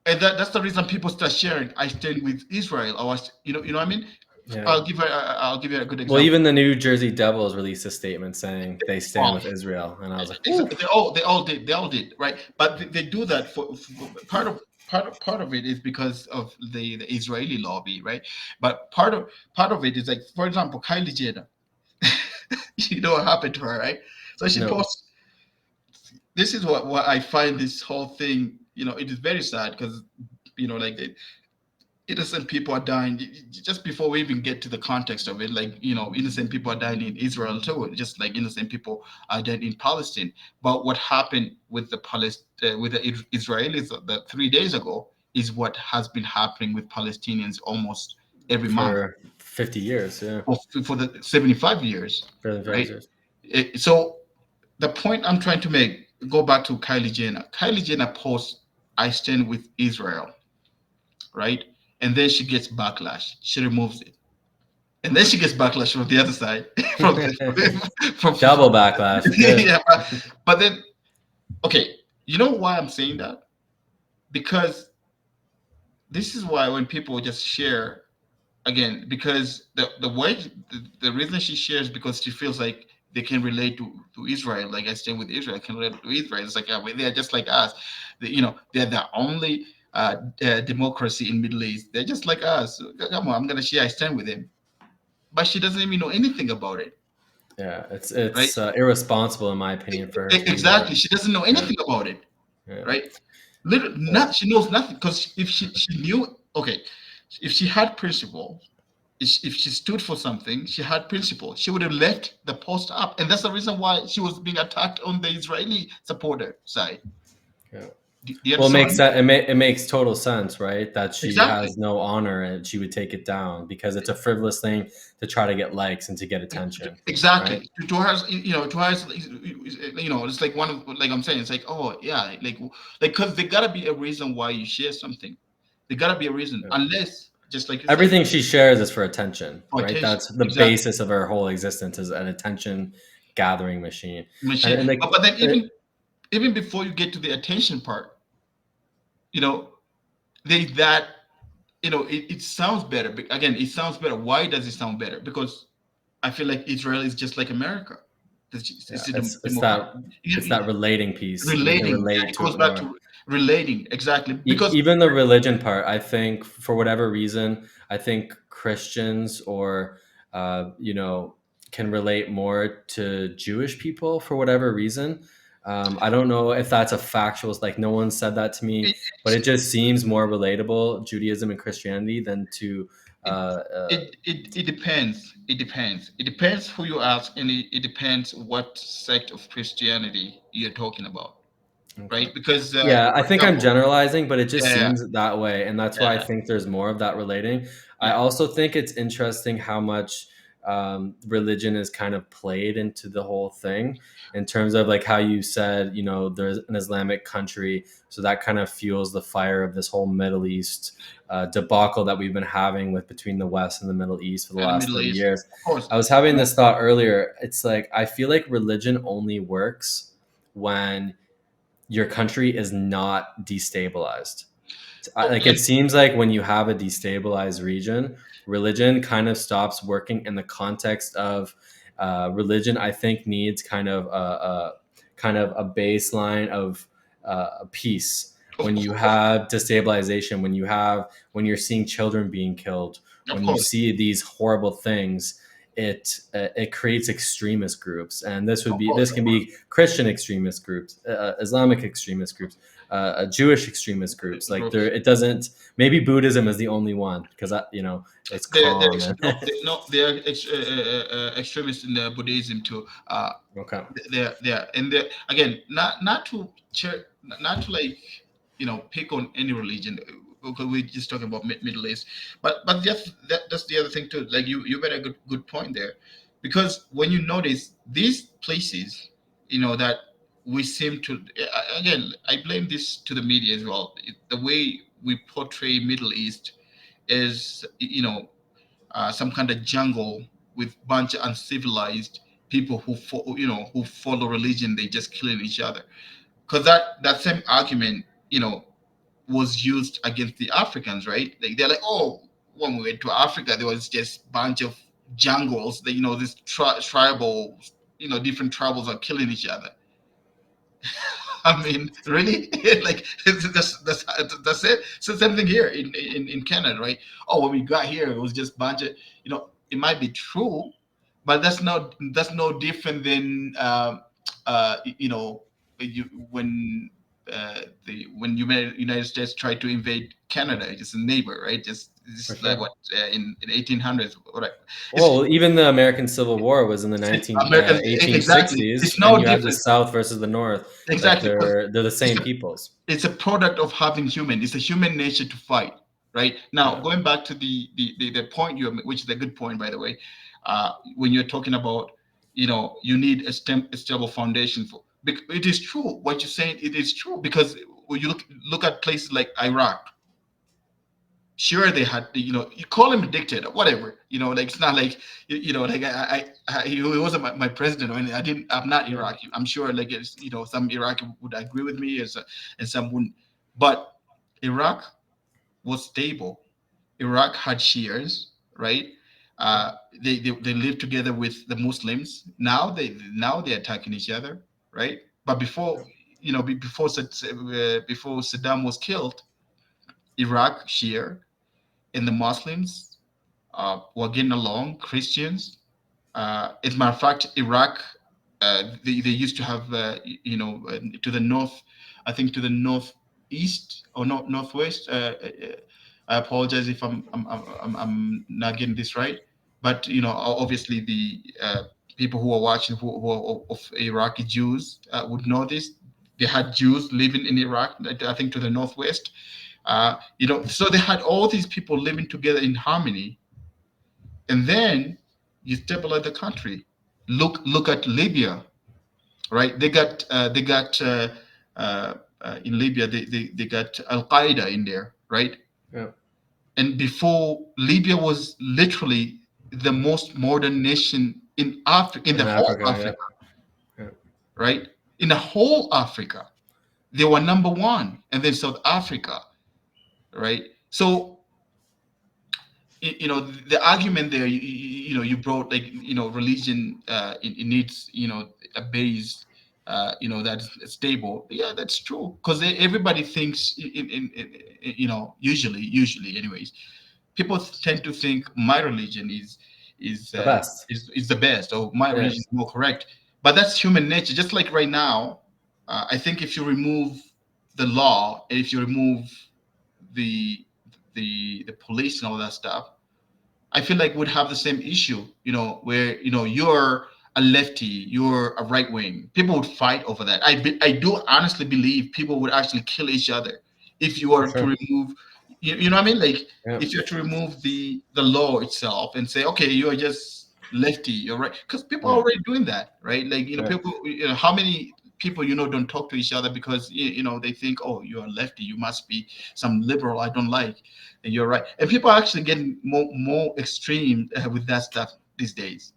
Speaker 2: and that's the reason people start sharing. I stand with Israel. I was, what I mean.
Speaker 1: Yeah.
Speaker 2: I'll give you a good
Speaker 1: Well,
Speaker 2: example.
Speaker 1: even the New Jersey Devils released a statement saying they stand
Speaker 2: Oh,
Speaker 1: with Israel, and I was like, "Ooh,
Speaker 2: exactly. They all did, right? But they do that for part of it is because of the Israeli lobby, right? But part of it is like, for example, Kylie Jenner. You know what happened to her, right? So she
Speaker 1: no,
Speaker 2: posts. This is what I find this whole thing. It is very sad because like innocent people are dying. Just before we even get to the context of it, like, innocent people are dying in Israel too, just like innocent people are dead in Palestine. But what happened with the Israelis that 3 days ago is what has been happening with Palestinians almost every month
Speaker 1: for 50 years, yeah,
Speaker 2: for the 75 years,
Speaker 1: for the
Speaker 2: right?
Speaker 1: years.
Speaker 2: So the point I'm trying to make, go back to Kylie Jenner. Kylie Jenner posts, "I stand with Israel," right? And then she gets backlash. She removes it, and then she gets backlash from the other side, from
Speaker 1: Double backlash, good.
Speaker 2: yeah. But then, Okay, you know why I'm saying that? Because this is why when people just share again, because the way the reason she shares because she feels like they can relate to Israel. Like I stand with Israel, I can relate to Israel. It's like they're just like us. They're the only democracy in Middle East. They're just like us. Come on, I'm gonna share. I stand with them, but she doesn't even know anything about it,
Speaker 1: Yeah,
Speaker 2: right?
Speaker 1: it's irresponsible in my opinion for her to do that.
Speaker 2: Exactly. She doesn't know
Speaker 1: Yeah,
Speaker 2: anything about it,
Speaker 1: yeah.
Speaker 2: right? Literally, not she knows nothing because if she knew, okay, if she had principle, if she stood for something, she had principle, she would have left the post up, and that's the reason why she was being attacked on the Israeli supporter side.
Speaker 1: Yeah.
Speaker 2: Do you
Speaker 1: Well, it
Speaker 2: understand what I
Speaker 1: makes
Speaker 2: mean?
Speaker 1: that it makes total sense, right? That she
Speaker 2: Exactly,
Speaker 1: has no honor and she would take it down because it's a frivolous thing to try to get likes and to get attention, right?
Speaker 2: exactly. To her, to her, it's like one of, like I'm saying, it's like, oh yeah, because there gotta be a reason why you share something. There gotta be a reason,
Speaker 1: Yeah.
Speaker 2: unless, just like you said,
Speaker 1: Everything she shares is for attention,
Speaker 2: for
Speaker 1: right?
Speaker 2: attention.
Speaker 1: That's the
Speaker 2: Exactly,
Speaker 1: basis of her whole existence is an attention gathering machine.
Speaker 2: machine.
Speaker 1: And
Speaker 2: But then even before you get to the attention part, you know, they that it sounds better. But again, it sounds better. Why does it sound better? Because I feel like Israel is just like America. It's
Speaker 1: yeah,
Speaker 2: a
Speaker 1: it's
Speaker 2: democracy.
Speaker 1: that it's that relating piece. We can
Speaker 2: Relating, yeah,
Speaker 1: relate
Speaker 2: it
Speaker 1: to
Speaker 2: goes
Speaker 1: it
Speaker 2: back
Speaker 1: more.
Speaker 2: to relating exactly because
Speaker 1: Even the religion part, I think for whatever reason, I think Christians or you know can relate more to Jewish people for whatever reason. I don't know if that's a factual, like no one said that to me,
Speaker 2: it,
Speaker 1: but it just seems more relatable Judaism and Christianity than to
Speaker 2: it,
Speaker 1: uh,
Speaker 2: it depends. It depends who you ask, and it depends what sect of Christianity you're talking about,
Speaker 1: okay.
Speaker 2: right? Because,
Speaker 1: Yeah, I
Speaker 2: for
Speaker 1: think I'm
Speaker 2: example,
Speaker 1: generalizing, but it just
Speaker 2: yeah,
Speaker 1: seems that way, and that's why I
Speaker 2: yeah,
Speaker 1: think there's more of that relating. I
Speaker 2: yeah,
Speaker 1: also think it's interesting how much religion is kind of played into the whole thing, in terms of like how you said, there's an Islamic country, so that kind of fuels the fire of this whole Middle East debacle that we've been having with between the West and the Middle East for the
Speaker 2: and the
Speaker 1: last
Speaker 2: Middle
Speaker 1: 30
Speaker 2: East,
Speaker 1: years.
Speaker 2: of course,
Speaker 1: I was having this thought earlier. It's like I feel like religion only works when your country is not destabilized.
Speaker 2: oh,
Speaker 1: Like it seems like when you have a destabilized region, religion kind of stops working in the context of religion. I think needs kind of a baseline of peace.
Speaker 2: of,
Speaker 1: When
Speaker 2: of,
Speaker 1: you
Speaker 2: of,
Speaker 1: have destabilization, when you're seeing children being killed,
Speaker 2: of
Speaker 1: when you
Speaker 2: course,
Speaker 1: see these horrible things, it creates extremist groups, and
Speaker 2: of
Speaker 1: this
Speaker 2: course,
Speaker 1: can be Christian extremist groups, Islamic extremist groups, Jewish extremist groups. Like there,
Speaker 2: groups.
Speaker 1: it doesn't. Maybe Buddhism is the only one because it's calm and
Speaker 2: They are extremists in Buddhism too.
Speaker 1: okay,
Speaker 2: And they're again not to not to like pick on any religion because we're just talking about Middle East, but that's the other thing too. Like you made a good point there, because when you notice these places, that we seem to, again, I blame this to the media as well. The way we portray Middle East is some kind of jungle with bunch of uncivilized people who follow religion. They just killing each other, because that same argument was used against the Africans, right? Like they're like, oh, when we went to Africa there was just bunch of jungles that this tribal, different tribals are killing each other. I mean, really? Like that's it. So same thing here in Canada, right? Oh, when we got here, it was just bunch of, it might be true, but that's no different than you, when United States tried to invade Canada, just a neighbor, right?
Speaker 1: for
Speaker 2: Just like
Speaker 1: sure.
Speaker 2: what, in 1800s, right? It's
Speaker 1: Well, even the American Civil War was in the
Speaker 2: American, exactly.
Speaker 1: 1860s,
Speaker 2: It's
Speaker 1: and
Speaker 2: no
Speaker 1: you had the
Speaker 2: different,
Speaker 1: South versus the North. Like
Speaker 2: exactly, because
Speaker 1: they're the same peoples.
Speaker 2: it's a product of having human. It's a human nature to fight, right? Now,
Speaker 1: Yeah.
Speaker 2: going back to the point which is a good point, by the way. When you're talking about, you need a stable foundation for. It is true what you're saying. It is true because when you look at places like Iraq, Sure, they had, you call him a dictator, whatever, like it's not like, like he wasn't my president or anything. I'm not
Speaker 1: Yeah.
Speaker 2: Iraqi. I'm sure, like, it's, some Iraqi would agree with me, and some wouldn't. But Iraq was stable. Iraq had Shias, right?
Speaker 1: Yeah.
Speaker 2: They lived together with the Muslims. Now they're attacking each other, right? But before, before Saddam was killed, Iraq Shia and the Muslims were getting along. Christians, as a matter of fact, Iraq, they used to have, to the north, I think to the northeast or northwest. I apologize if I'm not getting this right, but obviously the people who are watching, who are of Iraqi Jews, would know this. They had Jews living in Iraq, I think to the northwest. So they had all these people living together in harmony, and then you stabilize the country. Look at Libya, right? In Libya, they got Al Qaeda in there, right?
Speaker 1: Yeah.
Speaker 2: And before, Libya was literally the most modern nation in Africa, in the
Speaker 1: In
Speaker 2: whole
Speaker 1: Africa.
Speaker 2: Africa,
Speaker 1: Yeah. Yeah.
Speaker 2: right? In the whole Africa, they were number one, and then South Africa, right? So the argument there, you brought, like, religion, it needs, a base, that's stable. Yeah, that's true, because everybody thinks usually anyways, people tend to think my religion is
Speaker 1: The
Speaker 2: uh,
Speaker 1: best.
Speaker 2: is the best, or my
Speaker 1: Yeah.
Speaker 2: religion is more correct. But that's human nature. Just like right now, I think if you remove the law, and if you remove the the police and all that stuff, I feel like we'd have the same issue, where, you're a lefty, you're a right wing. People would fight over that. I do honestly believe people would actually kill each other if you
Speaker 1: For
Speaker 2: are to
Speaker 1: sure.
Speaker 2: remove, you know what I mean? Like,
Speaker 1: Yeah.
Speaker 2: if you're to remove the law itself and say, okay, you are just lefty, you're right, because people are
Speaker 1: Yeah.
Speaker 2: already doing that, right? Like,
Speaker 1: Yeah.
Speaker 2: people, how many people, don't talk to each other because, they think, oh, you're a lefty, you must be some liberal I don't like. And you're right. And people are actually getting more extreme with that stuff these days.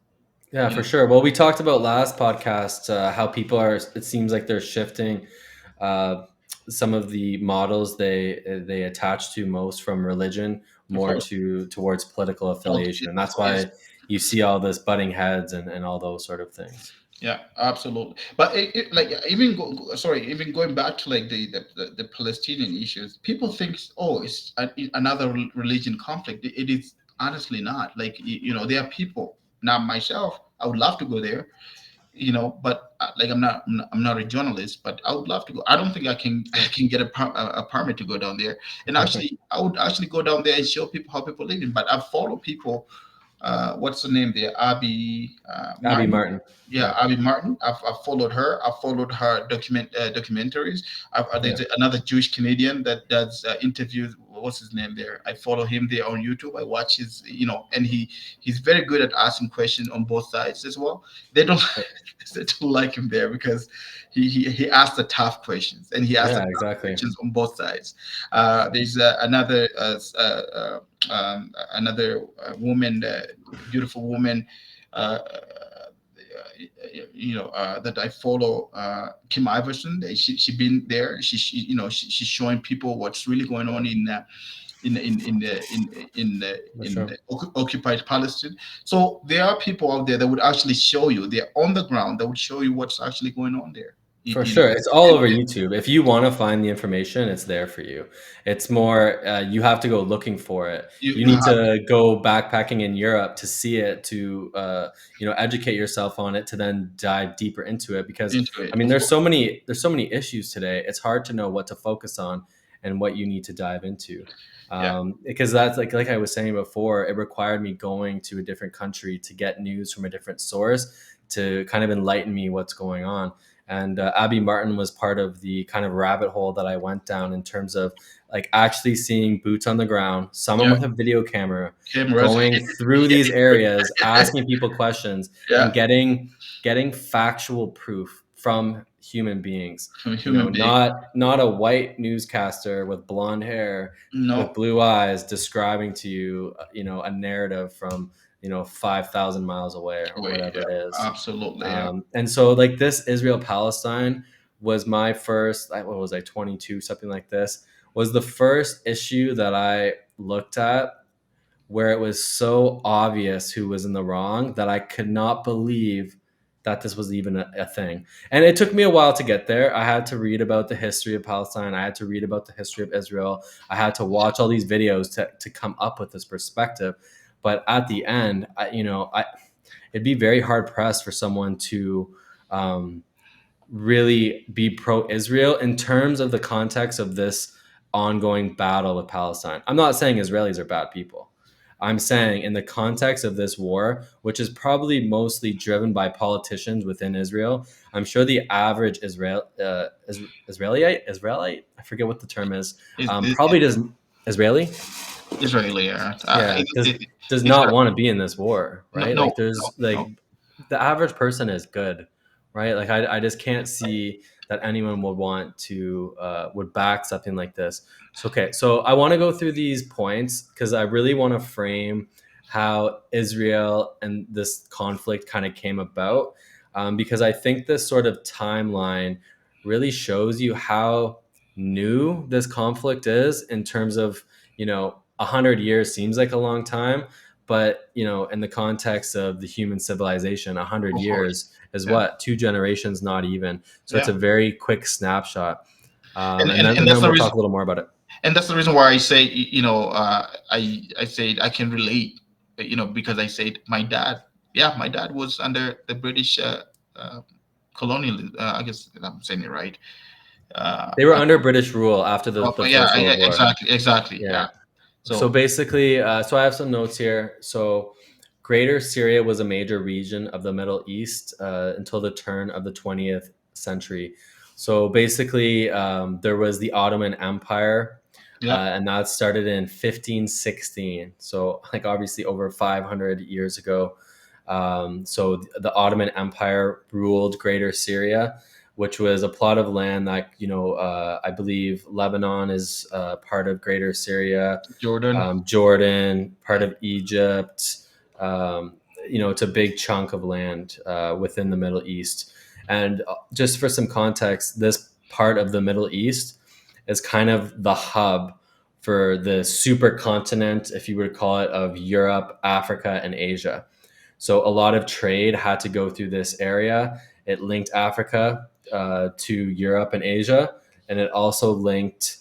Speaker 1: Yeah,
Speaker 2: You
Speaker 1: for
Speaker 2: know,
Speaker 1: sure. Well, we talked about last podcast how people are. It seems like they're shifting uh, some of the models they attach to most from religion
Speaker 2: of
Speaker 1: more
Speaker 2: course,
Speaker 1: to towards political affiliation, and that's
Speaker 2: yes,
Speaker 1: why you see all this butting heads and all those sort of things.
Speaker 2: yeah, absolutely. But like, even sorry, even going back to like the Palestinian issues, people think, oh, it's another religion conflict. It is honestly not. Like, there are people. Now, myself, I would love to go there, but like, I'm not a journalist, but I would love to go. I don't think I
Speaker 1: Yeah.
Speaker 2: can get a permit to go down there. And actually, I would actually go down there and show people how people living. But I follow people, what's the name there, Abby
Speaker 1: Abby
Speaker 2: Martin.
Speaker 1: Martin.
Speaker 2: Yeah,
Speaker 1: Yeah.
Speaker 2: Abby Martin. I've followed her. I've followed her documentaries.
Speaker 1: Yeah.
Speaker 2: There's another Jewish Canadian that does interviews. What's his name there? I follow him there on YouTube. I watch his, and he's very good at asking questions on both sides as well. They don't they don't like him there because he asked the tough questions, and he asked the
Speaker 1: Yeah.
Speaker 2: tough
Speaker 1: Exactly.
Speaker 2: questions on both sides. There's another woman, beautiful woman, uh, that I follow, Kim Iverson. She been there. She's showing people what's really going on
Speaker 1: For
Speaker 2: in
Speaker 1: sure.
Speaker 2: the occupied Palestine. So there are people out there that would actually show you. They're on the ground that would show you what's actually going on there.
Speaker 1: For sure. It's all
Speaker 2: And
Speaker 1: over YouTube. If you want to find the information, it's there for you. It's more, you have to go looking for it. You
Speaker 2: you
Speaker 1: need
Speaker 2: have
Speaker 1: to go backpacking in Europe to see it, to, educate yourself on it, to then dive deeper into it. Because,
Speaker 2: into
Speaker 1: I
Speaker 2: it,
Speaker 1: mean,
Speaker 2: of course.
Speaker 1: there's so many issues today. It's hard to know what to focus on and what you need to dive into.
Speaker 2: Yeah,
Speaker 1: Because that's like I was saying before, it required me going to a different country to get news from a different source to kind of enlighten me what's going on. And Abby Martin was part of the kind of rabbit hole that I went down in terms of like actually seeing boots on the ground, someone
Speaker 2: yeah.
Speaker 1: with a video camera
Speaker 2: Cameras.
Speaker 1: going through these areas, asking people questions,
Speaker 2: Yeah,
Speaker 1: and getting factual proof from human beings.
Speaker 2: Human being.
Speaker 1: Not a white newscaster with blonde hair with
Speaker 2: No.
Speaker 1: blue eyes describing to you, a narrative from 5,000 miles away or
Speaker 2: Wait,
Speaker 1: whatever
Speaker 2: yeah,
Speaker 1: it is.
Speaker 2: absolutely. Yeah.
Speaker 1: And so like this Israel Palestine was my first, what was I, 22, something like this, was the first issue that I looked at where it was so obvious who was in the wrong that I could not believe that this was even a thing. And it took me a while to get there. I had to read about the history of Palestine. I had to read about the history of Israel. I had to watch all these videos to come up with this perspective. But at the end, it'd be very hard pressed for someone to really be pro-Israel in terms of the context of this ongoing battle with Palestine. I'm not saying Israelis are bad people. I'm saying in the context of this war, which is probably mostly driven by politicians within Israel, I'm sure the average Israelite, I forget what the term is,
Speaker 2: Is
Speaker 1: probably does Israeli,
Speaker 2: Israeli. Yeah.
Speaker 1: yeah, does not
Speaker 2: Israel.
Speaker 1: want to be in this war,
Speaker 2: No,
Speaker 1: right?
Speaker 2: no,
Speaker 1: Like there's like
Speaker 2: no.
Speaker 1: the average person is good, right? Like I just can't see that anyone would want to would back something like this. So okay, so I want to go through these points because I really want to frame how Israel and this conflict kind of came about, because I think this sort of timeline really shows you how new this conflict is in terms of 100 years seems like a long time, but in the context of the human civilization, 100
Speaker 2: Of course.
Speaker 1: years is
Speaker 2: Yeah.
Speaker 1: what, 2 generations, not even. So it's
Speaker 2: Yeah.
Speaker 1: a very quick snapshot.
Speaker 2: And,
Speaker 1: And
Speaker 2: and,
Speaker 1: then
Speaker 2: and
Speaker 1: and
Speaker 2: that's
Speaker 1: then
Speaker 2: the
Speaker 1: we'll
Speaker 2: reason.
Speaker 1: talk a little more about it.
Speaker 2: And that's the reason why I say, I say I can relate, because I said my dad. Yeah, my dad was under the British uh, colonial. I guess I'm saying it right. Uh,
Speaker 1: They were
Speaker 2: uh,
Speaker 1: under British rule after the
Speaker 2: yeah,
Speaker 1: First
Speaker 2: yeah,
Speaker 1: World War.
Speaker 2: exactly.
Speaker 1: Yeah.
Speaker 2: Yeah.
Speaker 1: So
Speaker 2: So
Speaker 1: basically, so I have some notes here. So Greater Syria was a major region of the Middle East until the turn of the 20th century. So basically, there was the Ottoman Empire,
Speaker 2: yeah,
Speaker 1: and that started in 1516. So, like, obviously, over 500 years ago. So the Ottoman Empire ruled Greater Syria, which was a plot of land that, I believe Lebanon is part of Greater Syria,
Speaker 2: Jordan.
Speaker 1: Jordan, part of Egypt. It's a big chunk of land within the Middle East. And just for some context, this part of the Middle East is kind of the hub for the supercontinent, if you would call it, of Europe, Africa, and Asia. So a lot of trade had to go through this area. It linked Africa to Europe and Asia, and it also linked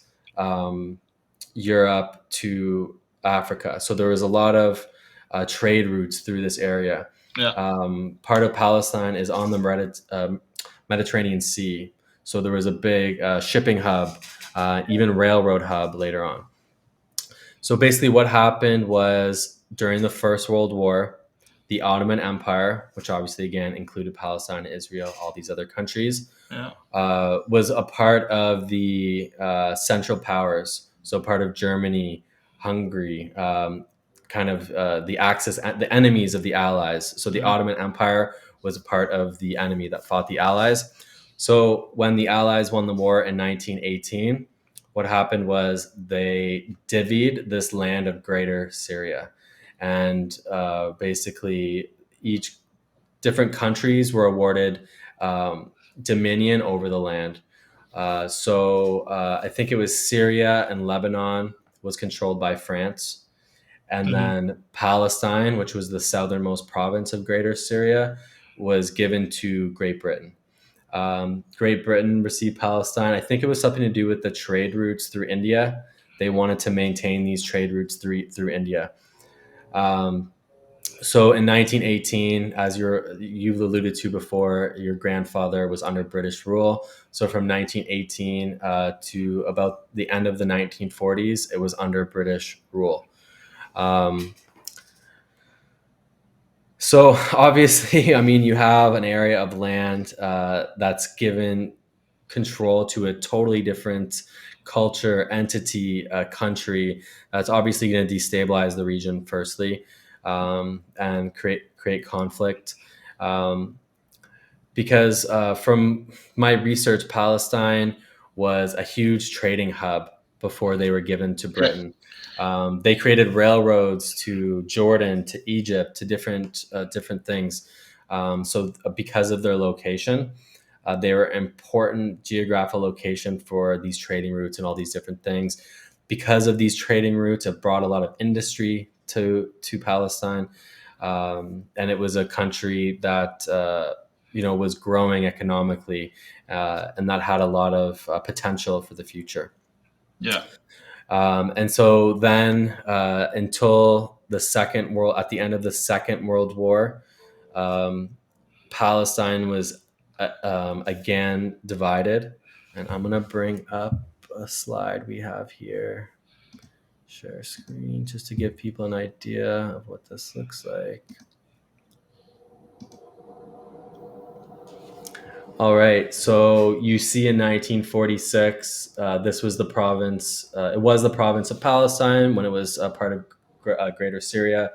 Speaker 1: Europe to Africa. So there was a lot of trade routes through this area.
Speaker 2: Yeah.
Speaker 1: Part of Palestine is on the Mediterranean Sea. So there was a big shipping hub, even railroad hub later on. So basically, what happened was during the First World War, the Ottoman Empire, which obviously again included Palestine, Israel, all these other countries,
Speaker 2: Yeah.
Speaker 1: was a part of the Central Powers. So part of Germany, Hungary, kind of the Axis, the enemies of the Allies. So the
Speaker 2: Mhm.
Speaker 1: Ottoman Empire was a part of the enemy that fought the Allies. So when the Allies won the war in 1918, what happened was they divvied this land of Greater Syria, and basically each different countries were awarded dominion over the land. So I think it was Syria and Lebanon was controlled by France, and
Speaker 2: Mhm.
Speaker 1: then Palestine, which was the southernmost province of Greater Syria, was given to Great Britain. Great Britain received Palestine. I think it was something to do with the trade routes through India. They wanted to maintain these trade routes through India. Um, so in 1918, as you've alluded to before, your grandfather was under British rule. So from 1918 to about the end of the 1940s, it was under British rule. Um, so obviously, I mean, you have an area of land that's given control to a totally different culture, entity, country. That's obviously going to destabilize the region firstly, and create conflict. Um, because from my research, Palestine was a huge trading hub before they were given to
Speaker 2: Correct.
Speaker 1: Britain. They created railroads to Jordan, to Egypt, to different things. Because of their location, they were important geographical location for these trading routes and all these different things. Because of these trading routes, it brought a lot of industry to Palestine, and it was a country that was growing economically, and that had a lot of potential for the future.
Speaker 2: Yeah.
Speaker 1: And so then, until at the end of the Second World War, um, Palestine was again divided. And I'm gonna bring up a slide we have here. Share screen just to give people an idea of what this looks like. All right. So you see in 1946, this was the province. It was the province of Palestine when it was a part of Greater Syria.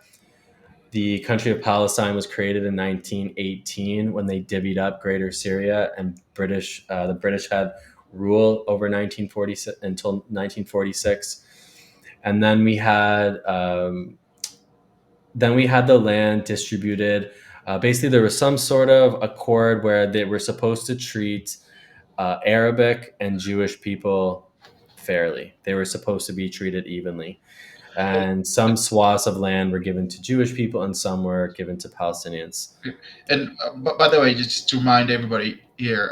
Speaker 1: The country of Palestine was created in 1918 when they divvied up Greater Syria, and the British had rule over 1946 until 1946, and then we had the land distributed. Basically, there was some sort of accord where they were supposed to treat Arabic and Jewish people fairly. They were supposed to be treated evenly. And some swaths of land were given to Jewish people and some were given to Palestinians.
Speaker 2: And by the way, just to remind everybody here,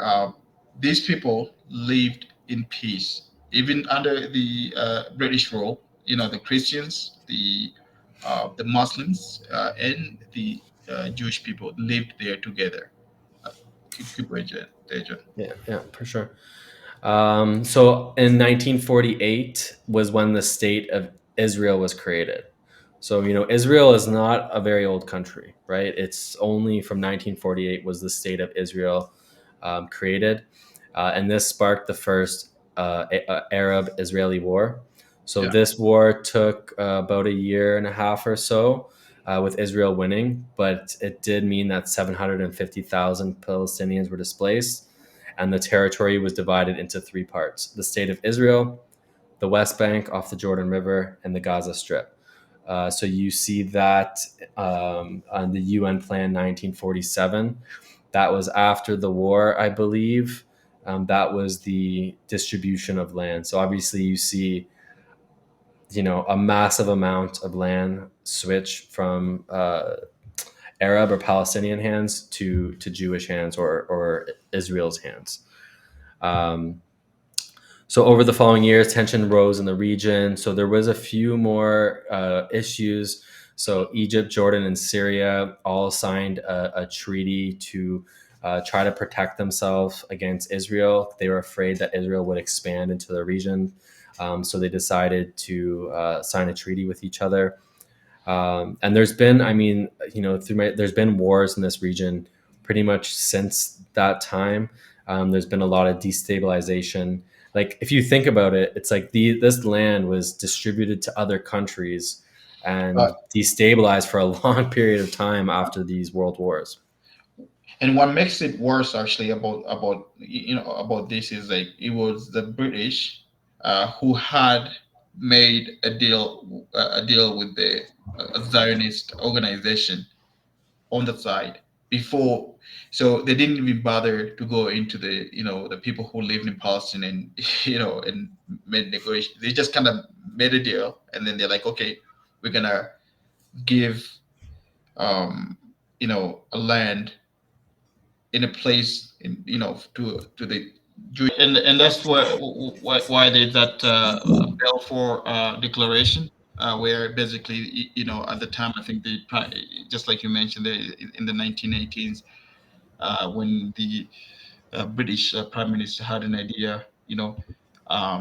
Speaker 2: these people lived in peace, even under the British rule. The Christians, the Muslims, and the Jewish people lived there together. Uh, keep going, Tejan.
Speaker 1: Yeah, yeah, for sure. So in 1948 was when the state of Israel was created. So, Israel is not a very old country, right? It's only from 1948 was the state of Israel created. And this sparked the first Arab-Israeli war. So
Speaker 2: Yeah.
Speaker 1: this war took about a year and a half or so, with Israel winning, but it did mean that 750,000 Palestinians were displaced, and the territory was divided into three parts: the state of Israel, the West Bank off the Jordan River, and the Gaza Strip. So you see that on the UN Plan 1947. That was after the war, I believe. That was the distribution of land. So obviously, you see, a massive amount of land switch from Arab or Palestinian hands to Jewish hands or Israel's hands. Um, so over the following years, tension rose in the region. So there was a few more issues. So Egypt, Jordan, and Syria all signed a treaty to try to protect themselves against Israel. They were afraid that Israel would expand into the region. So they decided to sign a treaty with each other. And there's been, there's been wars in this region pretty much since that time. There's been a lot of destabilization. Like, if you think about it, it's like this land was distributed to other countries and destabilized for a long period of time after these world wars.
Speaker 2: And what makes it worse, actually, about this is like it was the British who had made a deal with the Zionist organization on the side before, so they didn't even bother to go into the people who lived in Palestine and and made negotiation. They just kind of made a deal, and then they're like, okay, we're gonna give um, a land in a place to the Jewish, and that's why there's that Balfour Declaration, where basically at the time, I think just like you mentioned, in the 1918s, when the British Prime Minister had an idea,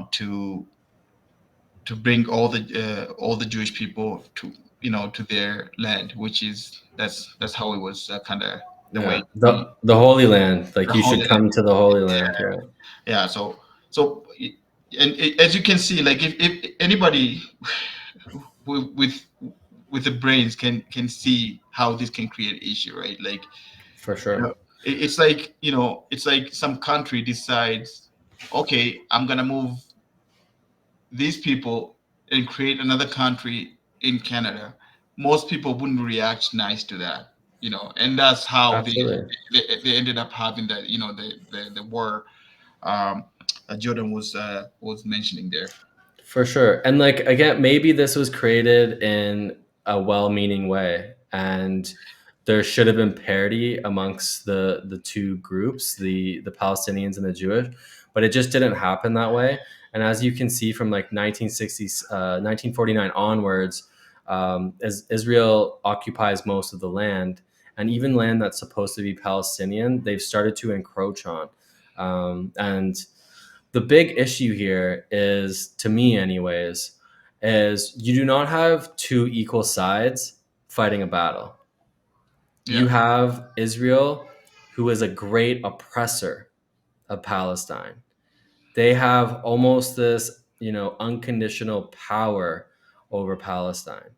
Speaker 2: to bring all the Jewish people to their land, which is that's how it was kind of the way
Speaker 1: Yeah, the Holy Land. Like,
Speaker 2: the
Speaker 1: you
Speaker 2: Holy
Speaker 1: should
Speaker 2: Land.
Speaker 1: come to the Holy Land. Yeah,
Speaker 2: Yeah. So and as you can see, like if anybody with with the brains can see how this can create issue, right? Like
Speaker 1: for sure.
Speaker 2: It's like, it's like some country decides, okay, I'm gonna move these people and create another country in Canada. Most people wouldn't react nice to that, and that's how
Speaker 1: Absolutely.
Speaker 2: they ended up having that, the war, um, Jordan was mentioning there.
Speaker 1: For sure. And like again, maybe this was created in a well-meaning way, and there should have been parity amongst the two groups, the Palestinians and the Jewish, but it just didn't happen that way. And as you can see from like 1960s, 1949 onwards, as Israel occupies most of the land, and even land that's supposed to be Palestinian, they've started to encroach on. And the big issue here is, to me anyways, is you do not have two equal sides fighting a battle. You
Speaker 2: Yeah,
Speaker 1: have Israel, who is a great oppressor of Palestine. They have almost this, unconditional power over Palestine.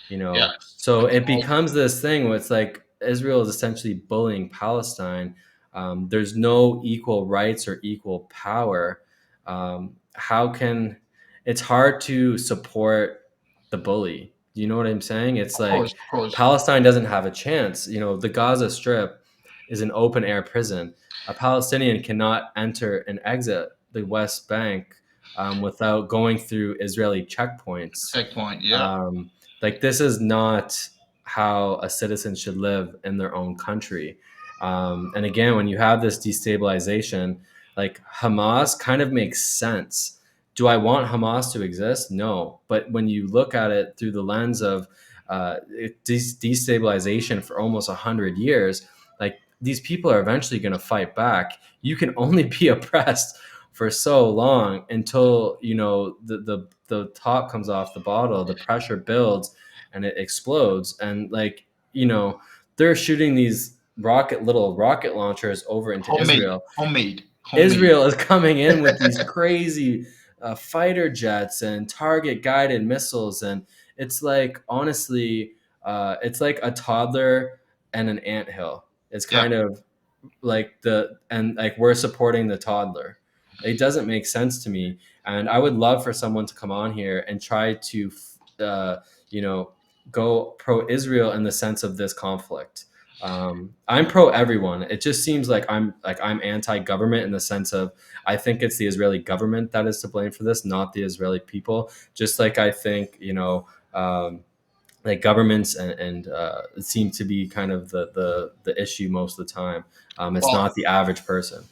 Speaker 2: yeah,
Speaker 1: So
Speaker 2: it's
Speaker 1: it becomes this thing where it's like Israel is essentially bullying Palestine. There's no equal rights or equal power. How can It's hard to support the bully? You know what I'm saying? It's
Speaker 2: of course,
Speaker 1: like
Speaker 2: of course.
Speaker 1: Palestine doesn't have a chance. The Gaza Strip is an open air prison. A Palestinian cannot enter and exit the West Bank without going through Israeli checkpoints.
Speaker 2: Checkpoint. Yeah.
Speaker 1: Um, like, this is not how a citizen should live in their own country. And again, when you have this destabilization, like Hamas kind of makes sense. Do I want Hamas to exist? No. But when you look at it through the lens of destabilization for almost 100 years, like, these people are eventually going to fight back. You can only be oppressed for so long until the top comes off the bottle, the pressure builds, and it explodes. And like, they're shooting these little rocket launchers over into
Speaker 2: Homemade,
Speaker 1: Israel.
Speaker 2: homemade, homemade.
Speaker 1: Israel is coming in with these crazy fighter jets and target guided missiles, and it's like, honestly, it's like a toddler and an anthill. It's
Speaker 2: Yeah.
Speaker 1: kind of like we're supporting the toddler. It doesn't make sense to me, and I would love for someone to come on here and try to uh, you know go pro Israel in the sense of this conflict. I'm pro everyone. It just seems like I'm anti government in the sense of, I think it's the Israeli government that is to blame for this, not the Israeli people. Just like I think, like governments and seem to be kind of the issue most of the time. It's
Speaker 2: Well,
Speaker 1: not the average person.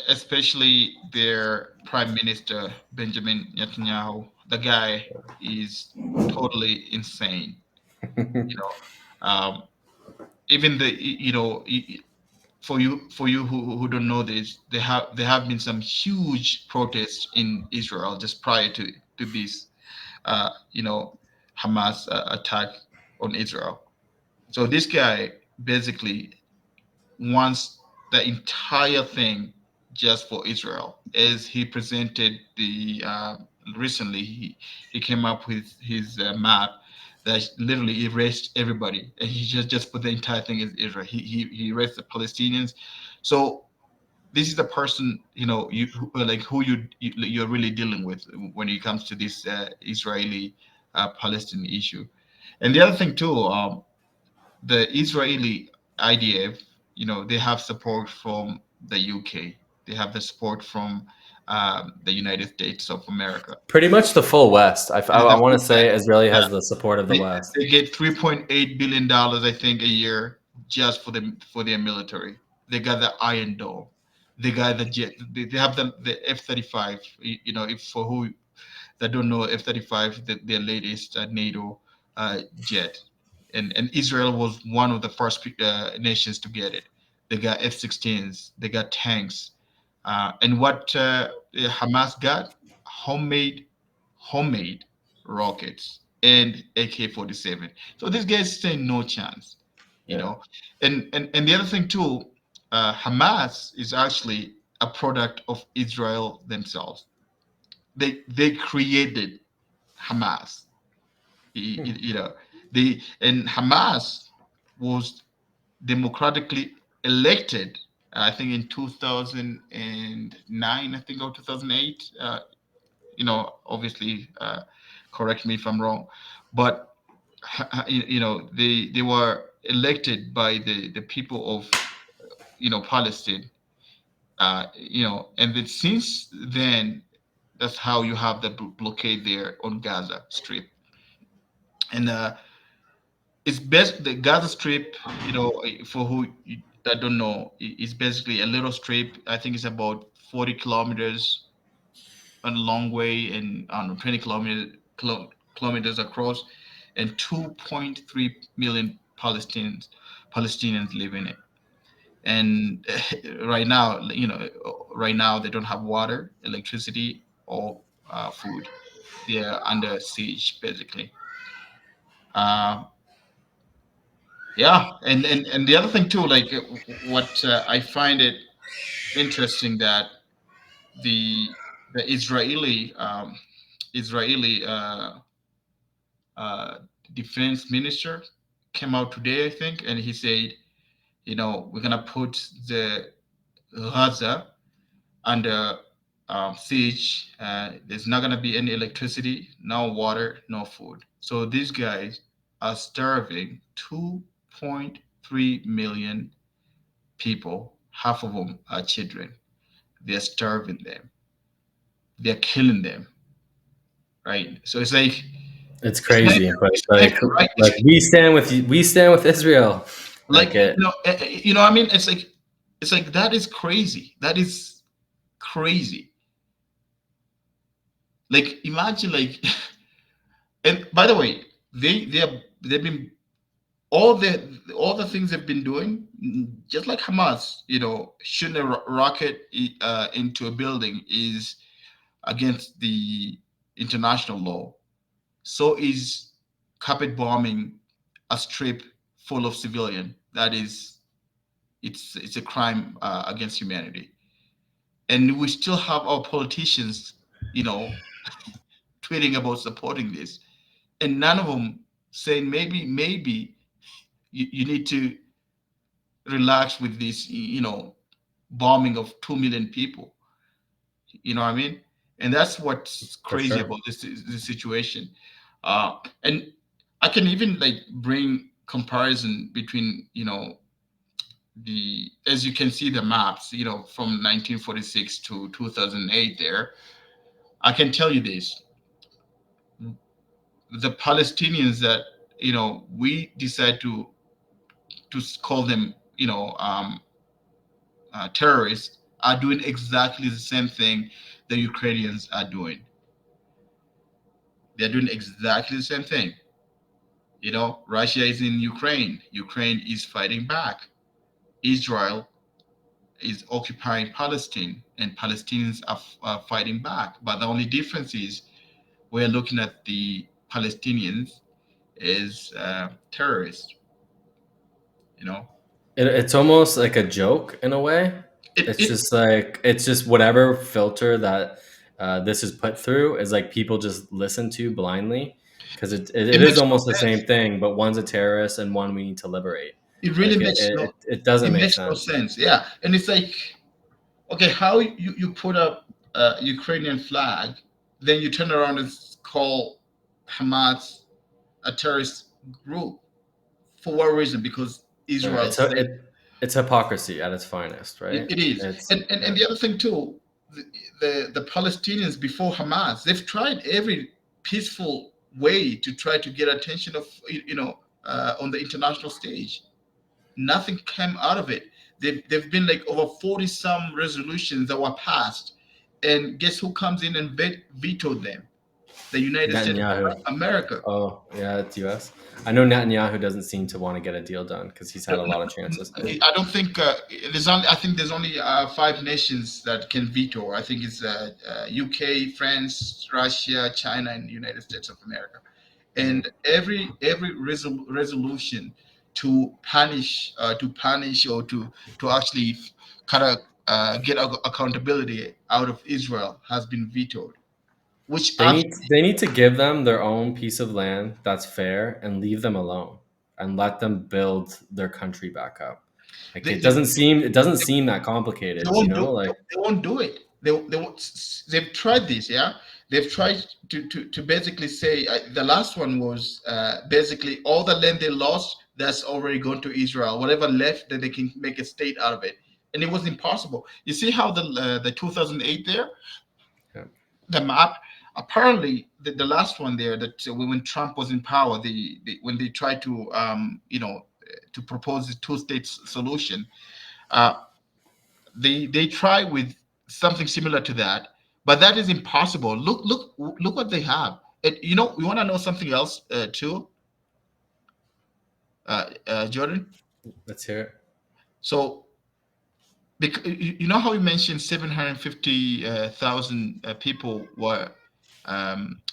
Speaker 2: especially their prime minister Benjamin Netanyahu. The guy is totally insane. You know, even for you who don't know this, there have been some huge protests in Israel just prior to this, Hamas attack on Israel. So this guy basically wants the entire thing just for Israel. As he presented recently, he came up with his map that literally erased everybody, and he just put the entire thing as Israel. He erased the Palestinians. So this is the person, you're really dealing with when it comes to this Israeli Palestinian issue. And the other thing too, the Israeli IDF, they have support from the UK. They have the support from the United States of America.
Speaker 1: Pretty much the full West. I
Speaker 2: The
Speaker 1: want
Speaker 2: full
Speaker 1: to say
Speaker 2: West.
Speaker 1: Israeli
Speaker 2: Yeah,
Speaker 1: has the support of the
Speaker 2: they,
Speaker 1: West.
Speaker 2: they get $3.8 billion, I think, a year just for their military. They got the Iron Dome. They got the jet. They have the F-35. If for who that don't know, F-35, their latest NATO jet, and Israel was one of the first nations to get it. They got F-16s, they got tanks, and what Hamas got? Homemade, homemade rockets and AK-47. So these guys stand no chance, you
Speaker 1: Yeah.
Speaker 2: know. And the other thing too, Hamas is actually a product of Israel themselves. They created Hamas.
Speaker 1: Hmm.
Speaker 2: You know, and Hamas was democratically elected I think in 2009, I think, or 2008. Obviously, correct me if I'm wrong, but they were elected by the people of Palestine. And then since then, that's how you have the blockade there on Gaza Strip. And it's best the Gaza Strip. For who that don't know, it's basically a little strip. I think it's about 40 kilometers on a long way, and I don't know, 20 kilometers across, and 2.3 million Palestinians live in it. And right now they don't have water, electricity, or food. They're under siege, basically. Uh, yeah, and the other thing too, like what I find it interesting that the Israeli uh, defense minister came out today, I think, and he said, we're gonna put the Gaza under siege. There's not gonna be any electricity, no water, no food. So these guys are starving 2.3 million people. Half of them are children. They're starving them. They're killing them. Right. So it's like
Speaker 1: It's
Speaker 2: it's
Speaker 1: crazy, but it's
Speaker 2: mental, right?
Speaker 1: like we stand with Israel.
Speaker 2: Like
Speaker 1: Like it.
Speaker 2: I mean, it's like that is crazy. That is crazy. Like imagine, like, and by the way, they've been all the things they've been doing, just like Hamas. Shooting a rocket into a building is against the international law. So is carpet bombing a strip full of civilian. That is, it's a crime against humanity. And we still have our politicians, you know, tweeting about supporting this, and none of them saying maybe you need to relax with this, bombing of 2 million people. You know what I mean? And that's what's
Speaker 1: For
Speaker 2: crazy
Speaker 1: sure.
Speaker 2: about this situation. And I can even like bring comparison between the as you can see the maps from 1946 to 2008 there. I can tell you this: the Palestinians that we decide to call them terrorists are doing exactly the same thing the Ukrainians are doing. They're doing exactly the same thing. Russia is in Ukraine. Ukraine is fighting back. Israel is occupying Palestine, and Palestinians are fighting back. But the only difference is we're looking at the Palestinians as terrorists. You know,
Speaker 1: It's almost like a joke in a way.
Speaker 2: it
Speaker 1: It's
Speaker 2: it
Speaker 1: just like it's just whatever filter that this is put through is like people just listen to blindly because it
Speaker 2: it
Speaker 1: is
Speaker 2: makes no
Speaker 1: almost the same
Speaker 2: sense.
Speaker 1: thing, but one's a terrorist and one we need to liberate.
Speaker 2: It really
Speaker 1: Like it
Speaker 2: makes
Speaker 1: it,
Speaker 2: no
Speaker 1: it it doesn't
Speaker 2: it
Speaker 1: make
Speaker 2: makes no
Speaker 1: sense.
Speaker 2: sense. Yeah, and it's like, okay, how you put up a Ukrainian flag, then you turn around and call Hamas a terrorist group. For what reason? Because Israel
Speaker 1: It's
Speaker 2: said
Speaker 1: it's hypocrisy at its finest,
Speaker 2: it,
Speaker 1: right?
Speaker 2: it is.
Speaker 1: It's
Speaker 2: And the other thing too, the Palestinians before Hamas, they've tried every peaceful way to try to get attention of on the international stage. Nothing came out of it. They've been like over 40 some resolutions that were passed, and guess who comes in and vetoed them? The United States
Speaker 1: Netanyahu.
Speaker 2: of America.
Speaker 1: Oh yeah, it's U.S. I know Netanyahu doesn't seem to want to get a deal done because he's had a lot of chances.
Speaker 2: I don't think there's only. I think there's only five nations that can veto. I think it's UK, France, Russia, China, and the United States of America.
Speaker 1: Mhm.
Speaker 2: And every resolution to punish or to actually kind of get accountability out of Israel has been vetoed, which
Speaker 1: They need to give them their own piece of land that's fair and leave them alone and let them build their country back up. Like
Speaker 2: They, they,
Speaker 1: it doesn't seem that
Speaker 2: they
Speaker 1: complicated, you
Speaker 2: won't
Speaker 1: know?
Speaker 2: do
Speaker 1: Like
Speaker 2: they won't do it. They won't, they've tried this, yeah. They've tried to basically say the last one was basically all the land they lost that's already gone to Israel. Whatever left, that they can make a state out of it, and it was impossible. You see how the 2008 there,
Speaker 1: yeah,
Speaker 2: the map. Apparently, the last one there that when Trump was in power, when they tried to to propose the two-state solution, uh, they try with something similar to that, but that is impossible. Look what they have. You want to know something else too, Jordan.
Speaker 1: let's hear it.
Speaker 2: So because you know how we mentioned 750,000 people were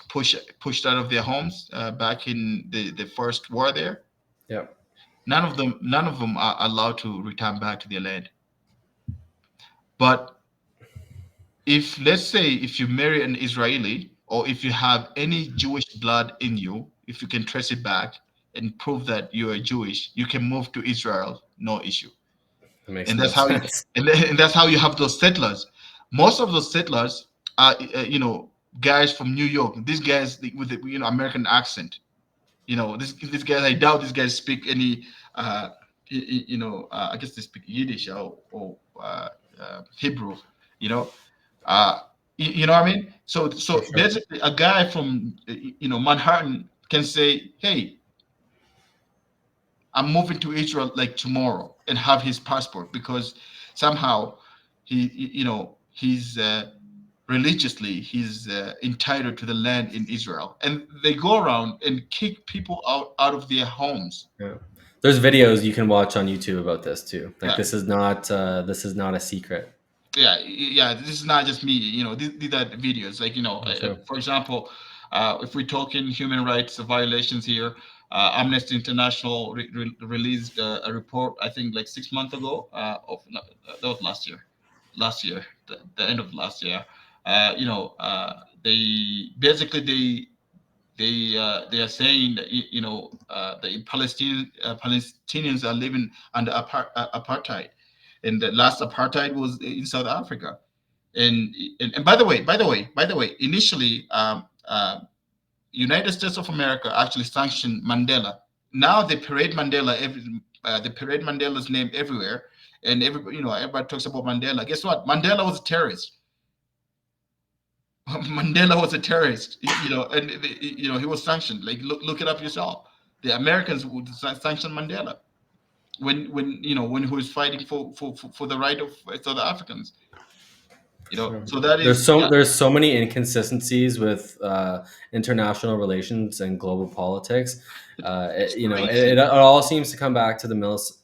Speaker 2: pushed out of their homes back in the first war there.
Speaker 1: Yeah.
Speaker 2: None of them are allowed to return back to their land. But if, let's say, if you marry an Israeli, or if you have any Jewish blood in you, if you can trace it back and prove that you are Jewish, you can move to Israel, no issue.
Speaker 1: That makes
Speaker 2: And
Speaker 1: no
Speaker 2: that's how you,
Speaker 1: sense.
Speaker 2: and that's how you have those settlers. Most of those settlers are guys from New York. These guys with the American accent. These guys. I doubt these guys speak any. I guess they speak Yiddish or Hebrew. You know, uh, you know what I mean? So
Speaker 1: For
Speaker 2: so
Speaker 1: sure.
Speaker 2: basically, a guy from Manhattan can say, "Hey, I'm moving to Israel like tomorrow," and have his passport because somehow he's religiously he's entitled to the land in Israel, and they go around and kick people out of their homes.
Speaker 1: Yeah. There's videos you can watch on YouTube about this too. Like
Speaker 2: Yeah,
Speaker 1: this is not a secret.
Speaker 2: yeah. This is not just me. These are videos. Like
Speaker 1: For sure.
Speaker 2: for example, if we're talking human rights violations here, Amnesty International released a report. I think like 6 months ago. No, that was last year. Last year, the end of last year. They basically they are saying that the Palestinians are living under apartheid, and the last apartheid was in South Africa. And by the way, initially, United States of America actually sanctioned Mandela. Now they parade Mandela's name everywhere, and everybody talks about Mandela. Guess what? Mandela was a terrorist. Mandela was a terrorist, and he was sanctioned. Like look it up yourself. The Americans would sanction Mandela when he was fighting for the right of South Africans.
Speaker 1: For sure.
Speaker 2: So that is, yeah,
Speaker 1: There's so many inconsistencies with international relations and global politics.
Speaker 2: it's crazy.
Speaker 1: It all seems to come back to the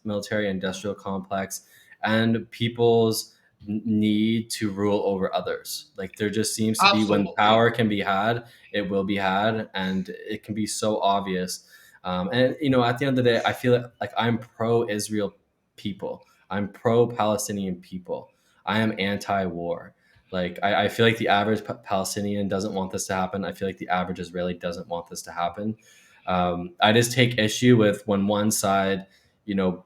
Speaker 1: military industrial complex and people's need to rule over others. Like there just seems to be when
Speaker 2: Absolutely.
Speaker 1: power can be had, it will be had, and it can be so obvious. And at the end of the day, I feel like I'm pro-Israel people. I'm pro-Palestinian people. I am anti-war. Like I feel like the average Palestinian doesn't want this to happen. I feel like the average Israeli doesn't want this to happen. I just take issue with when one side, you know,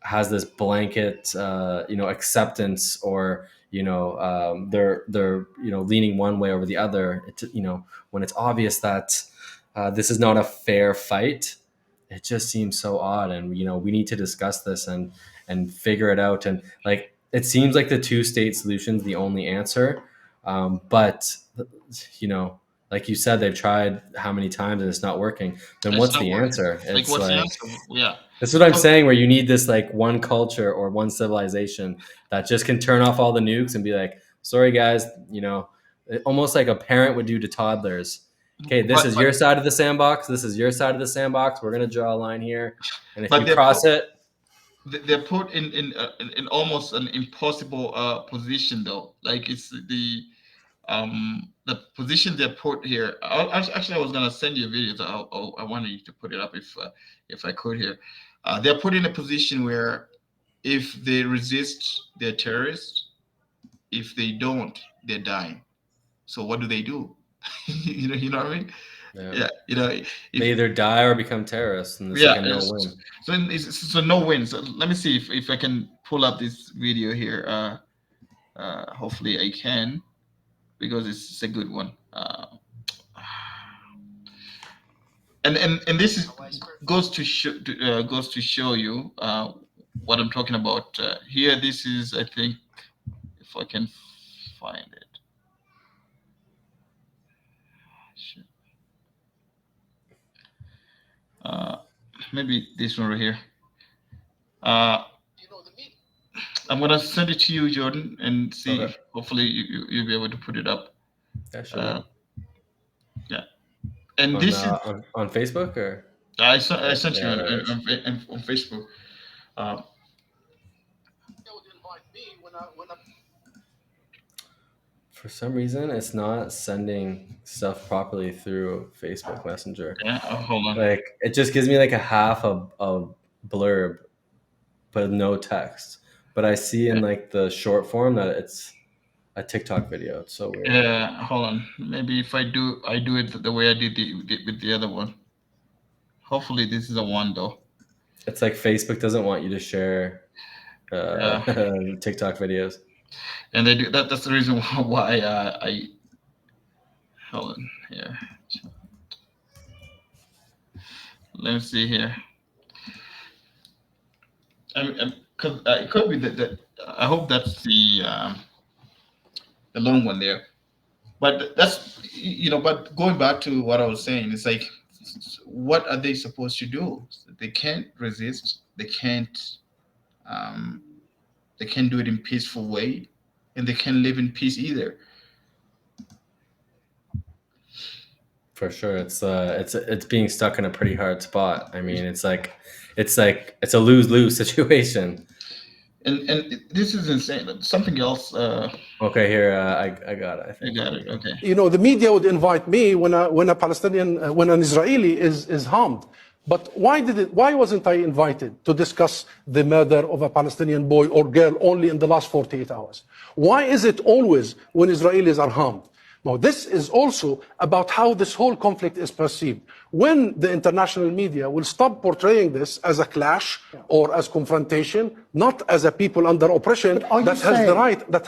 Speaker 1: has this blanket, acceptance, or they're leaning one way over the other. When it's obvious that this is not a fair fight, it just seems so odd. And we need to discuss this and figure it out. And like it seems like the two-state solution is the only answer, but you know like you said, they've tried how many times and it's not working. Then
Speaker 2: It's
Speaker 1: what's
Speaker 2: not
Speaker 1: the
Speaker 2: working.
Speaker 1: answer?
Speaker 2: Like,
Speaker 1: It's
Speaker 2: what's the
Speaker 1: like
Speaker 2: answer? Yeah.
Speaker 1: that's what I'm
Speaker 2: So,
Speaker 1: saying, where you need this like one culture or one civilization that just can turn off all the nukes and be like, sorry guys, almost like a parent would do to toddlers. Okay, this
Speaker 2: but
Speaker 1: is
Speaker 2: but
Speaker 1: your side of the sandbox. This is your side of the sandbox. We're gonna draw a line here, and if
Speaker 2: but
Speaker 1: you cross it,
Speaker 2: they're put in almost an impossible position though. Like it's the position they're put here. Actually, I was gonna send you a video. So I wanted you to put it up if I could here. They're put in a position where if they resist, they're terrorists. If they don't, they're dying. So what do? You know what I mean?
Speaker 1: Yeah.
Speaker 2: Yeah,
Speaker 1: They either die or become terrorists, and it's like
Speaker 2: yeah.
Speaker 1: a no-win.
Speaker 2: So no win. So let me see if I can pull up this video here. Hopefully I can, because it's a good one. And this is goes to show you what I'm talking about here. This is, I think, if I can find it. Uh, Maybe this one right here. Uh, I'm gonna send it to you, Jordan, and see.
Speaker 1: Okay.
Speaker 2: Hopefully, you'll be able to put it up.
Speaker 1: Yeah, show me.
Speaker 2: Uh, yeah, and this is
Speaker 1: On Facebook or
Speaker 2: I
Speaker 1: oh,
Speaker 2: sent you
Speaker 1: yeah, there it is.
Speaker 2: on Facebook. Uh,
Speaker 1: For some reason, it's not sending stuff properly through Facebook Messenger.
Speaker 2: yeah, hold on.
Speaker 1: Like it just gives me like a half a blurb, but no text. But I see in like the short form that it's a TikTok video. It's so weird.
Speaker 2: Hold on. Maybe if I do it the way I did with the other one. Hopefully, this is a one though.
Speaker 1: It's like Facebook doesn't want you to share
Speaker 2: Yeah,
Speaker 1: TikTok videos.
Speaker 2: and they do that. That's the reason why I hold on here. Let me see here. Cause it could be that I hope that's the long one there. But that's But going back to what I was saying, it's like, what are they supposed to do? They can't resist. Um, they can't do it in peaceful way, and they can't live in peace either.
Speaker 1: For sure, it's being stuck in a pretty hard spot. I mean, it's a lose-lose situation.
Speaker 2: And this is insane. Something else.
Speaker 1: Okay, here I got it. I
Speaker 2: I
Speaker 1: think
Speaker 2: got
Speaker 1: here we
Speaker 2: it.
Speaker 1: go.
Speaker 2: Okay.
Speaker 4: The media would invite me when a Palestinian, when an Israeli is harmed. But why wasn't I invited to discuss the murder of a Palestinian boy or girl only in the last 48 hours? Why is it always when Israelis are harmed? Now, this is also about how this whole conflict is perceived. When the international media will stop portraying this as a clash or as confrontation, not as a people under oppression that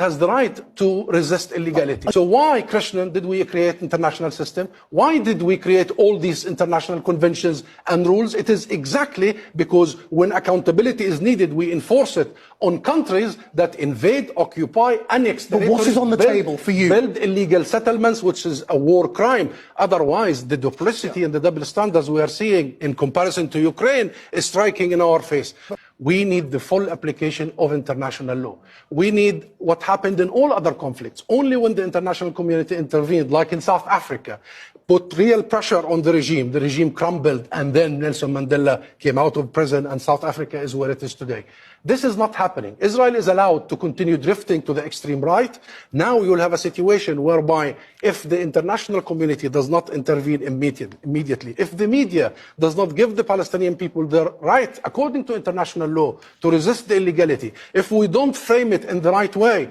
Speaker 4: has the right to resist illegality. So why, Krishnan, did we create international system? Why did we create all these international conventions and rules? It is exactly because when accountability is needed, we enforce it on countries that invade, occupy, annex territories.
Speaker 5: But what is on the table for you?
Speaker 4: Build illegal settlements, which is a war crime. Otherwise, the duplicity and the double standards we are seeing in comparison to Ukraine is striking in our face. We need the full application of international law. We need what happened in all other conflicts. Only when the international community intervened, like in South Africa, put real pressure on the regime crumbled, and then Nelson Mandela came out of prison, and South Africa is where it is today. This is not happening. Israel is allowed to continue drifting to the extreme right. Now you will have a situation whereby if the international community does not intervene immediately, if the media does not give the Palestinian people the right, according to international law, to resist the illegality, if we don't frame it in the right way,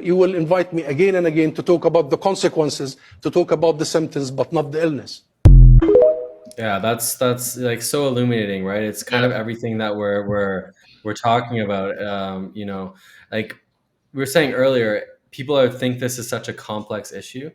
Speaker 4: you will invite me again and again to talk about the consequences, to talk about the symptoms, but not the illness.
Speaker 1: Yeah, that's like so illuminating, right? It's kind of everything that we're talking about. Like we were saying earlier, people think this is such a complex issue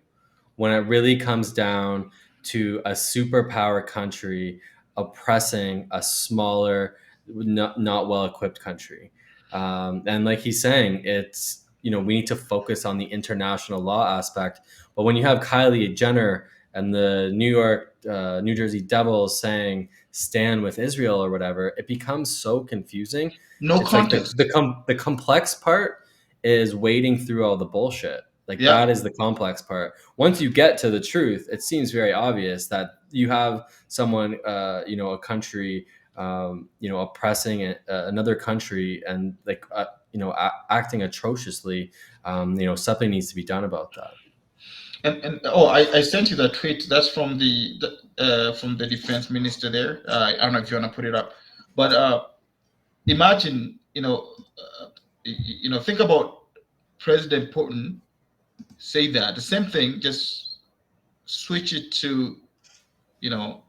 Speaker 1: when it really comes down to a superpower country oppressing a smaller, not well equipped country. And like he's saying, it's we need to focus on the international law aspect. But when you have Kylie Jenner and the New Jersey Devils saying stand with Israel or whatever, it becomes so confusing.
Speaker 2: No
Speaker 1: It's like
Speaker 2: context.
Speaker 1: the complex part is wading through all the bullshit. Like
Speaker 2: Yeah.
Speaker 1: that is the complex part. Once you get to the truth, it seems very obvious that you have someone, a country, oppressing another country and acting atrociously. Something needs to be done about that.
Speaker 2: And I sent you that tweet. That's from the defense minister there. I don't know if you want to put it up, but imagine, think about President Putin say that the same thing, just switch it to you know,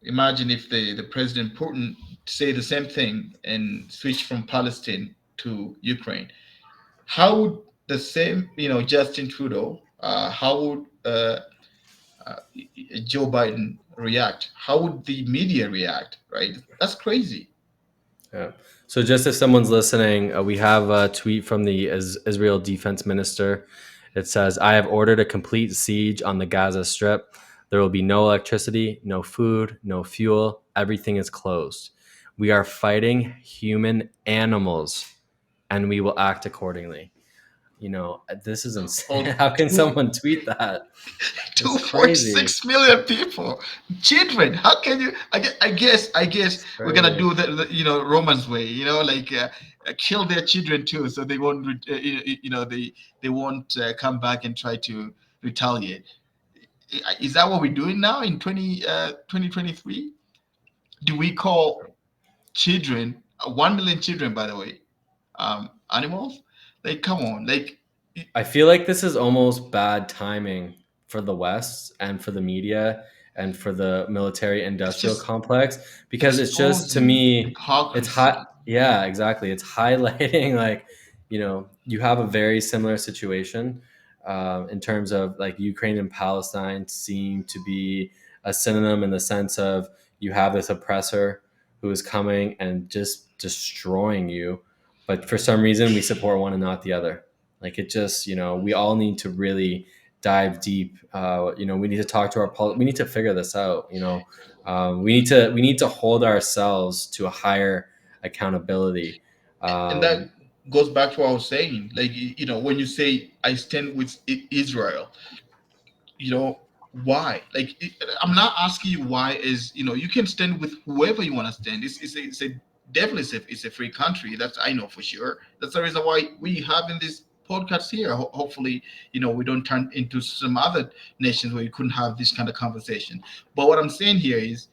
Speaker 2: imagine if the President Putin say the same thing and switch from Palestine to Ukraine. How would the same, Justin Trudeau, how would uh, Joe Biden react? How would the media react? Right? That's crazy.
Speaker 1: Yeah. So just if someone's listening, we have a tweet from the Israel Defense Minister. It says, "I have ordered a complete siege on the Gaza Strip. There will be no electricity, no food, no fuel. Everything is closed. We are fighting human animals, and we will act accordingly." This is insane.
Speaker 2: All
Speaker 1: How can
Speaker 2: two
Speaker 1: someone tweet that? It's crazy.
Speaker 2: 2.6 million people, children. How can you? I guess
Speaker 1: It's
Speaker 2: we're gonna
Speaker 1: crazy.
Speaker 2: do the Romans way. Like kill their children too, so they won't. They won't come back and try to retaliate. Is that what we're doing now in 2023? Do we call children 1 million children, by the way, animals? Like, come on, like
Speaker 1: I feel like this is almost bad timing for the West and for the media and for the military
Speaker 2: it's
Speaker 1: industrial
Speaker 2: just
Speaker 1: complex, because it's just, to
Speaker 2: exposing
Speaker 1: me, it's hot.
Speaker 2: hypocrisy.
Speaker 1: Yeah, exactly. It's highlighting like, you have a very similar situation in terms of like Ukraine and Palestine seem to be a synonym in the sense of you have this oppressor who is coming and just destroying you. But for some reason, we support one and not the other. Like it just, we all need to really dive deep. We need to talk to we need to figure this out. We need to hold ourselves to a higher accountability.
Speaker 2: And that
Speaker 1: Um,
Speaker 2: goes back to what I was saying. Like, when you say I stand with Israel, why? Like, I'm not asking you why. You can stand with whoever you want to stand. It's a definitely it's a free country. That's, I know for sure. That's the reason why we have in this podcast here. Hopefully, we don't turn into some other nations where you couldn't have this kind of conversation. But what I'm saying here is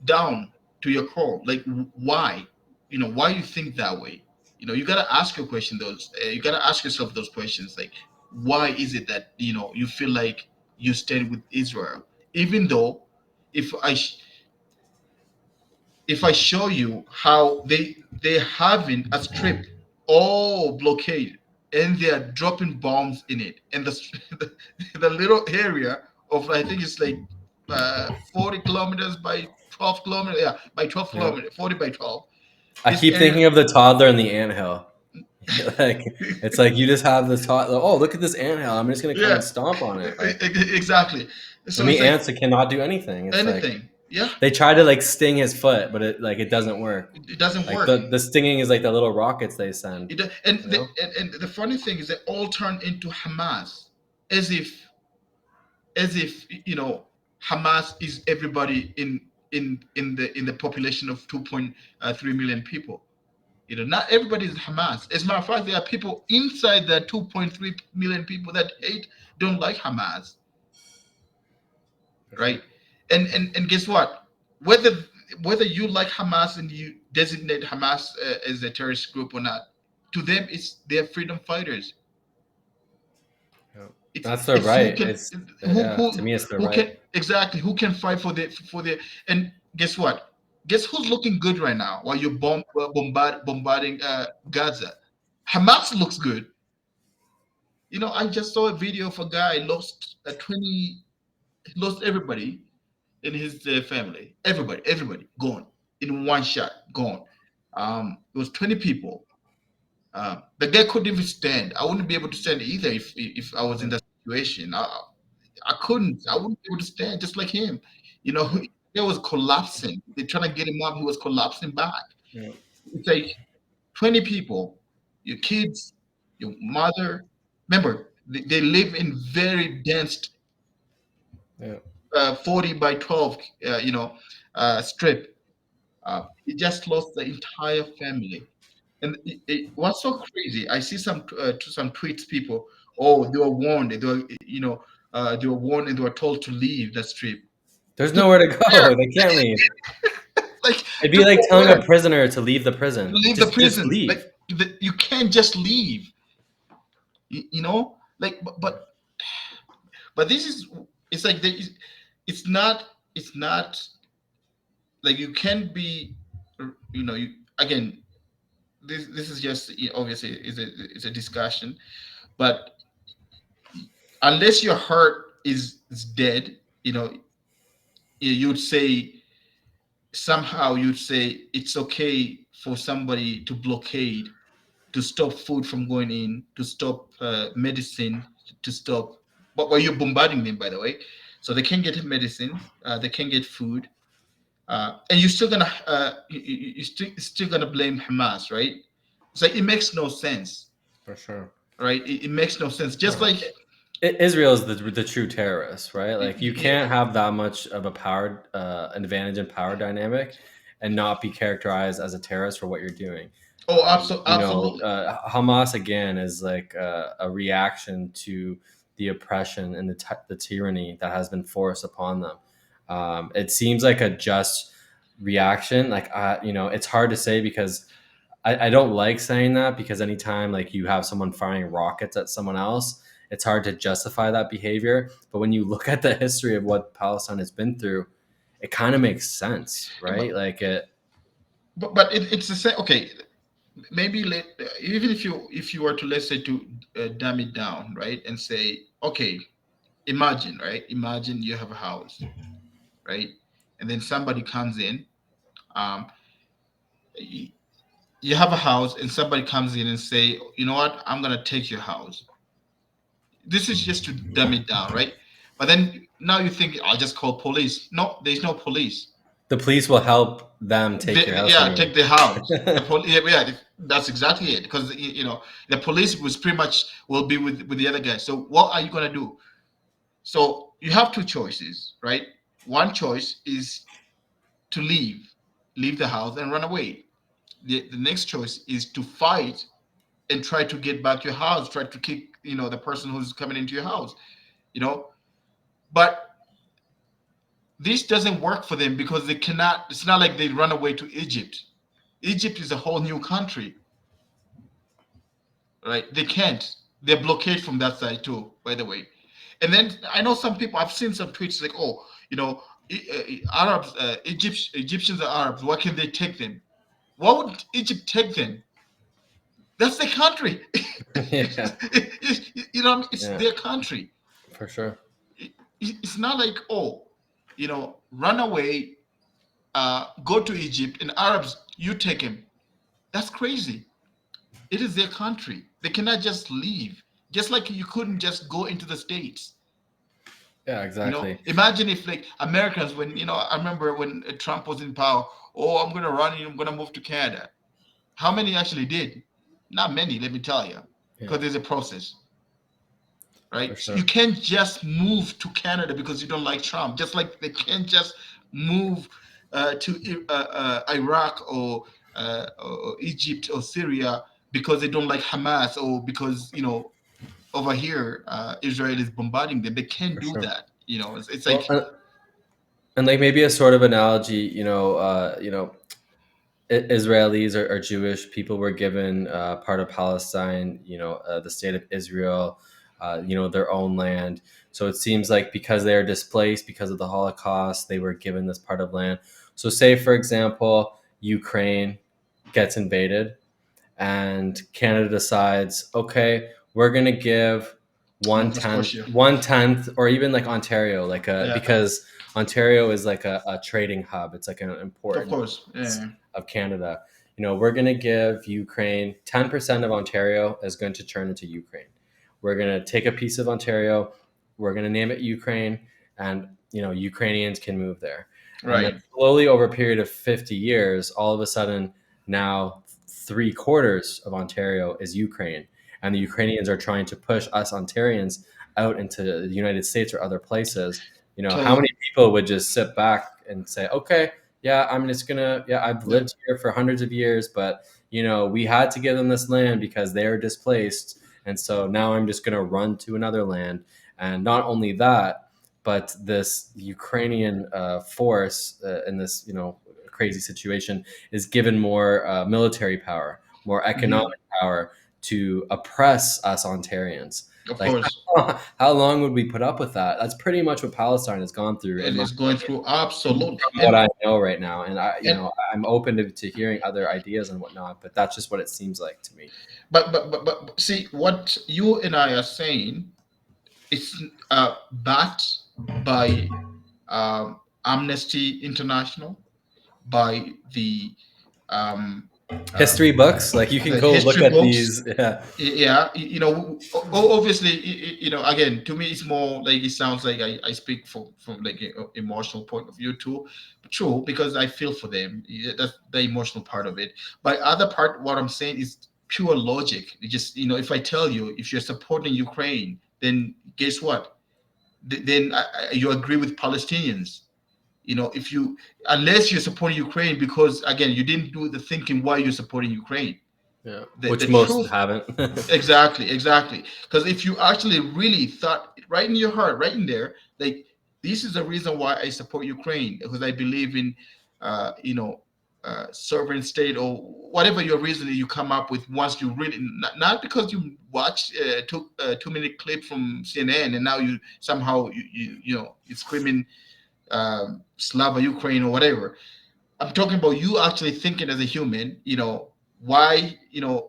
Speaker 2: down to your core. Like, why? Why you think that way? You gotta ask your question. You gotta ask yourself those questions. Like, why is it that you feel like you stand with Israel, even though if I if I show you how they're having a strip all blockade and they are dropping bombs in it, and the little area of, I think it's like 40 kilometers by 12 kilometers, yeah, by 12
Speaker 1: yeah.
Speaker 2: kilometers, 40 by 12.
Speaker 1: I
Speaker 2: This
Speaker 1: keep
Speaker 2: area,
Speaker 1: thinking of the toddler in the anthill. Like it's like you just have this toddler. Oh, look at this anthill! I'm just gonna come
Speaker 2: yeah,
Speaker 1: and stomp on it. Like,
Speaker 2: exactly.
Speaker 1: and
Speaker 2: So
Speaker 1: the
Speaker 2: it's like
Speaker 1: ants cannot do anything. It's like
Speaker 2: anything, yeah,
Speaker 1: they try to like sting his foot, but it doesn't work.
Speaker 2: it doesn't
Speaker 1: Like
Speaker 2: work.
Speaker 1: the stinging is like the little rockets they send.
Speaker 2: And
Speaker 1: You know?
Speaker 2: the funny thing is they all turn into Hamas, as if Hamas is everybody in the population of 2.3 million people. Not everybody is Hamas. As a matter of fact, there are people inside the 2.3 million people that don't like Hamas,
Speaker 1: For sure.
Speaker 2: right? And guess what? Whether you like Hamas and you designate Hamas as a terrorist group or not, to them it's they're freedom fighters.
Speaker 1: Yeah.
Speaker 2: it's
Speaker 1: That's their
Speaker 2: it's who
Speaker 1: right.
Speaker 2: can
Speaker 1: It's
Speaker 2: who
Speaker 1: yeah. To
Speaker 2: who
Speaker 1: me, it's their
Speaker 2: who
Speaker 1: right.
Speaker 2: can exactly who can fight for the and guess what? Guess who's looking good right now while you're bombarding Gaza? Hamas looks good. I just saw a video of a guy lost 20, lost everybody in his family. Everybody gone in one shot, gone. It was 20 people. The guy couldn't even stand. I wouldn't be able to stand either if I was in
Speaker 1: Yeah.
Speaker 2: that situation. I couldn't. I wouldn't be able to stand just like him. He was collapsing. They're trying to get him up. He was collapsing back.
Speaker 1: Yeah.
Speaker 2: It's like 20 people, your kids, your mother. Remember, they live in very dense
Speaker 1: Yeah.
Speaker 2: 40 by 12, strip. He just lost the entire family. And what's so crazy? I see some tweets. People, oh, they were warned. They were warned and they were told to leave the strip.
Speaker 1: There's
Speaker 2: To
Speaker 1: nowhere to
Speaker 2: where?
Speaker 1: go. They can't leave.
Speaker 2: Like,
Speaker 1: It'd
Speaker 2: to
Speaker 1: be like
Speaker 2: go
Speaker 1: telling a
Speaker 2: where?
Speaker 1: prisoner to leave the
Speaker 2: To
Speaker 1: prison.
Speaker 2: leave the
Speaker 1: Just
Speaker 2: prison.
Speaker 1: leave.
Speaker 2: Like, you can't just leave. Like, but this is, it's like it's not it's not like you can be, again, this is just, obviously is a discussion, but unless your heart is dead, you'd say, somehow you'd say it's okay for somebody to blockade, to stop food from going in, to stop medicine, to stop. But while you're bombarding them, by the way, so they can get medicine, they can get food, and you're still gonna you're still gonna blame Hamas, right? It's like it makes no sense,
Speaker 1: For sure.
Speaker 2: right? It makes no sense. Just like
Speaker 1: Israel is the true terrorist, right? Like you
Speaker 2: yeah,
Speaker 1: can't have that much of a power advantage and power dynamic and not be characterized as a terrorist for what you're doing.
Speaker 2: oh, absolutely.
Speaker 1: Hamas again is like a reaction to the oppression and the tyranny that has been forced upon them. It seems like a just reaction. Like it's hard to say because I don't like saying that because anytime like you have someone firing rockets at someone else, it's hard to justify that behavior. But when you look at the history of what Palestine has been through, it kind of makes sense, right?
Speaker 2: But
Speaker 1: Like it.
Speaker 2: it's the same. Okay, maybe even if you were to, let's say, to dumb it down, right, and say, okay, imagine, right, imagine you have a house, right, and then somebody comes in, um, you have a house and somebody comes in and say, you know what, I'm gonna take your house. This is just to dumb it down, right? But then now you think, I'll just call police. No, there's no police.
Speaker 1: The police will help them take your house from
Speaker 2: Yeah,
Speaker 1: you.
Speaker 2: take the house. Yeah, that's exactly it. Because the police was pretty much will be with the other guy. So what are you gonna do? So you have two choices, right? One choice is to leave the house and run away. The next choice is to fight and try to get back your house, try to kick, the person who's coming into your house, you know. But this doesn't work for them because they cannot. It's not like they run away to Egypt. Egypt is a whole new country, right? They can't. They're blockaded from that side too, by the way. And then I know some people. I've seen some tweets like, "Oh, Arabs, Egyptians are Arabs. Why can't they take them? Why would Egypt take them? That's their country.
Speaker 1: Yeah,
Speaker 2: It's
Speaker 1: yeah,
Speaker 2: their country.
Speaker 1: for sure.
Speaker 2: It's not like, oh, run away, go to Egypt, and Arabs, you take him. That's crazy. It is their country. They cannot just leave. Just like you couldn't just go into the States.
Speaker 1: Yeah, exactly.
Speaker 2: Imagine if, like, Americans, when, I remember when Trump was in power, oh, I'm going to run and I'm going to move to Canada. How many actually did? Not many, let me tell you,
Speaker 1: Yeah,
Speaker 2: because there's a process,
Speaker 1: for
Speaker 2: right? So
Speaker 1: sure.
Speaker 2: you can't just move to Canada because you don't like Trump. Just like they can't just move to Iraq or Egypt or Syria because they don't like Hamas, or because over here Israel is bombarding them. They can't
Speaker 1: For
Speaker 2: do
Speaker 1: sure.
Speaker 2: that. It's
Speaker 1: Well,
Speaker 2: like,
Speaker 1: and like maybe a sort of analogy, Israelis or Jewish people were given part of Palestine, the state of Israel, their own land. So it seems like because they are displaced because of the Holocaust, they were given this part of land. So, say for example, Ukraine gets invaded, and Canada decides, okay, we're gonna give
Speaker 2: Nova Scotia.
Speaker 1: 1/10, or even like Ontario, like
Speaker 2: Yeah,
Speaker 1: because Ontario is like a trading hub. It's like an
Speaker 2: of
Speaker 1: important
Speaker 2: course. Yeah.
Speaker 1: of Canada. We're gonna give Ukraine 10% of Ontario is going to turn into Ukraine. We're gonna take a piece of Ontario, we're gonna name it Ukraine, and Ukrainians can move there. And then
Speaker 2: Right.
Speaker 1: slowly over a period of 50 years, all of a sudden now 3/4 of Ontario is Ukraine. And the Ukrainians are trying to push us Ontarians out into the United States or other places. How many
Speaker 2: So
Speaker 1: people would just sit back and say, okay, yeah, I'm just gonna, yeah, I've
Speaker 2: yeah.
Speaker 1: lived here for hundreds of years, but we had to give them this land because they're displaced. And so now I'm just gonna run to another land. And not only that, but this Ukrainian force in this, crazy situation is given more military power, more
Speaker 2: Mhm.
Speaker 1: economic power to oppress us Ontarians.
Speaker 2: Of
Speaker 1: Like,
Speaker 2: course,
Speaker 1: how long would we put up with that? That's pretty much what Palestine has gone through, in
Speaker 2: it
Speaker 1: my
Speaker 2: is going
Speaker 1: opinion,
Speaker 2: through absolute.
Speaker 1: from what I know right now. And
Speaker 2: And
Speaker 1: I'm open to hearing other ideas and whatnot, but that's just what it seems like to me.
Speaker 2: but see what you and I are saying. It's backed by Amnesty International, by um,
Speaker 1: History books, like you can
Speaker 2: the
Speaker 1: go look
Speaker 2: history
Speaker 1: at
Speaker 2: books.
Speaker 1: these. Yeah,
Speaker 2: Yeah, obviously, again, to me it's more like it sounds like I speak from like an emotional point of view too. True, because I feel for them. Yeah, that's the emotional part of it. But other part, what I'm saying is pure logic. It just, if I tell you, if you're supporting Ukraine, then guess what? Then you agree with Palestinians. If you, unless you're supporting Ukraine because again you didn't do the thinking why you're supporting Ukraine.
Speaker 1: yeah,
Speaker 2: The
Speaker 1: which most
Speaker 2: truth.
Speaker 1: haven't.
Speaker 2: Exactly. Because if you actually really thought right in your heart, right in there, like this is the reason why I support Ukraine because I believe in, uh, you know, sovereign state or whatever your reason you come up with. Once you really, not because you watch took 2 minute clip from CNN and now you somehow you're screaming Slava Ukraine or whatever. I'm talking about you actually thinking as a human, why,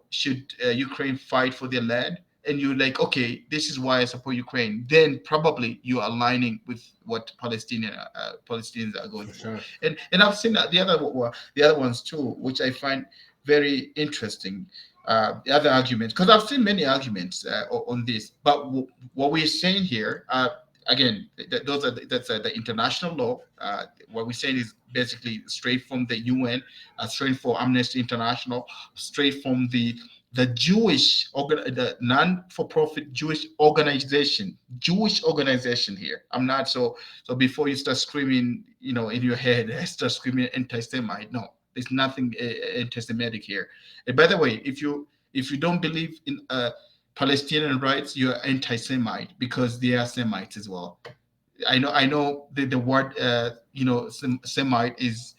Speaker 2: should Ukraine fight for their land? And you're like, okay, this is why I support Ukraine. Then probably you're aligning with what Palestinians are going
Speaker 1: For
Speaker 2: through.
Speaker 1: sure.
Speaker 2: And I've seen that the other ones too, which I find very interesting. The other arguments, because I've seen many arguments on this, but what we're saying here, again, that's the international law. What we're saying is basically straight from the UN, straight from Amnesty International, straight from the the non-for-profit Jewish organization here. I'm not so. Before you start screaming, in your head, start screaming anti-Semite. No, there's nothing anti-Semitic here. And by the way, if you don't believe in Palestinian rights, you're anti-Semite because they are Semites as well. I know the word Semite is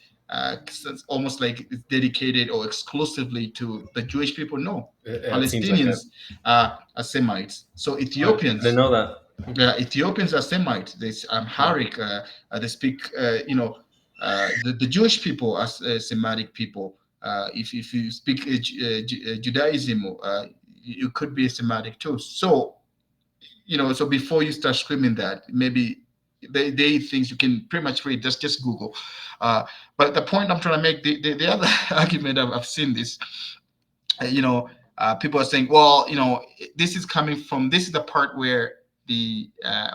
Speaker 2: almost like it's dedicated or exclusively to the Jewish people. No,
Speaker 1: It seems like it.
Speaker 2: Palestinians are Semites. So
Speaker 1: I didn't know that.
Speaker 2: Ethiopians are Semites. There's
Speaker 1: Wow.
Speaker 2: Amharic. They speak. The Jewish people are Semitic people. If you speak Judaism, you could be a Semitic too. So before you start screaming that, maybe they things you can pretty much read. Just Google. Uh, but the point I'm trying to make, the other argument I've seen this, you know, people are saying, well, this is coming from, this is the part where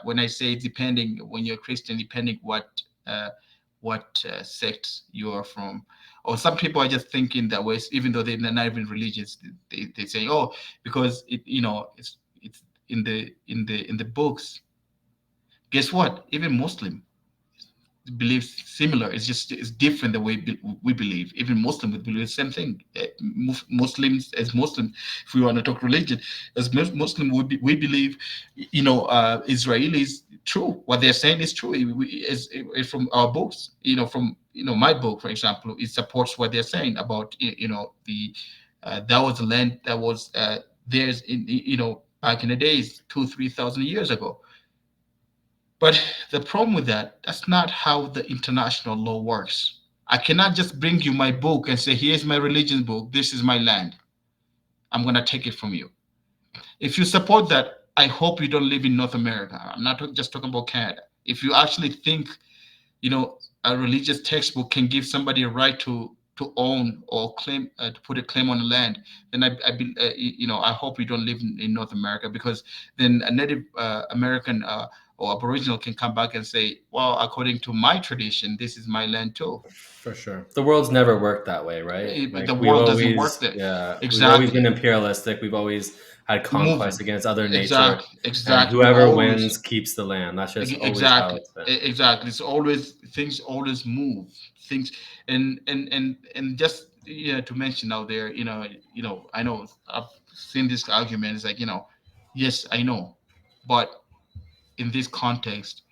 Speaker 2: when I say depending, when you're Christian, depending what sect you are from, or some people are just thinking that way, even though they're not even religious. They say, oh, because it's in the books. Guess what? Even Muslim believes similar. It's different the way we believe. Even Muslim would believe the same thing. Muslims, as Muslim, if we want to talk religion, as Muslim, we believe, Israelis. True, what they're saying is true. Is from our books. From my book, for example, it supports what they're saying about the that was the land that was theirs in back in the days, 2,000 3,000 years ago. But the problem with that, that's not how the international law works. I cannot just bring you my book and say, here's my religion book, this is my land. I'm going to take it from you. If you support that, I hope you don't live in North America. I'm not just talking about Canada. If you actually think, a religious textbook can give somebody a right to own or claim to put a claim on the land, then I hope you don't live in North America, because then a Native American or Aboriginal can come back and say, well, according to my tradition, this is my land too.
Speaker 1: For sure. The world's never worked that way, right?
Speaker 2: The
Speaker 1: Like
Speaker 2: world doesn't work there.
Speaker 1: we've always been
Speaker 2: Exactly.
Speaker 1: imperialistic. We've always had conquest
Speaker 2: Moving.
Speaker 1: against other nature, and
Speaker 2: Exactly.
Speaker 1: whoever
Speaker 2: Always.
Speaker 1: wins keeps the land. That's just always how
Speaker 2: Exactly.
Speaker 1: it's been.
Speaker 2: Exactly. It's always, things always move. Things, and just to mention out there, I know I've seen this argument. It's like, yes, I know, but in this context,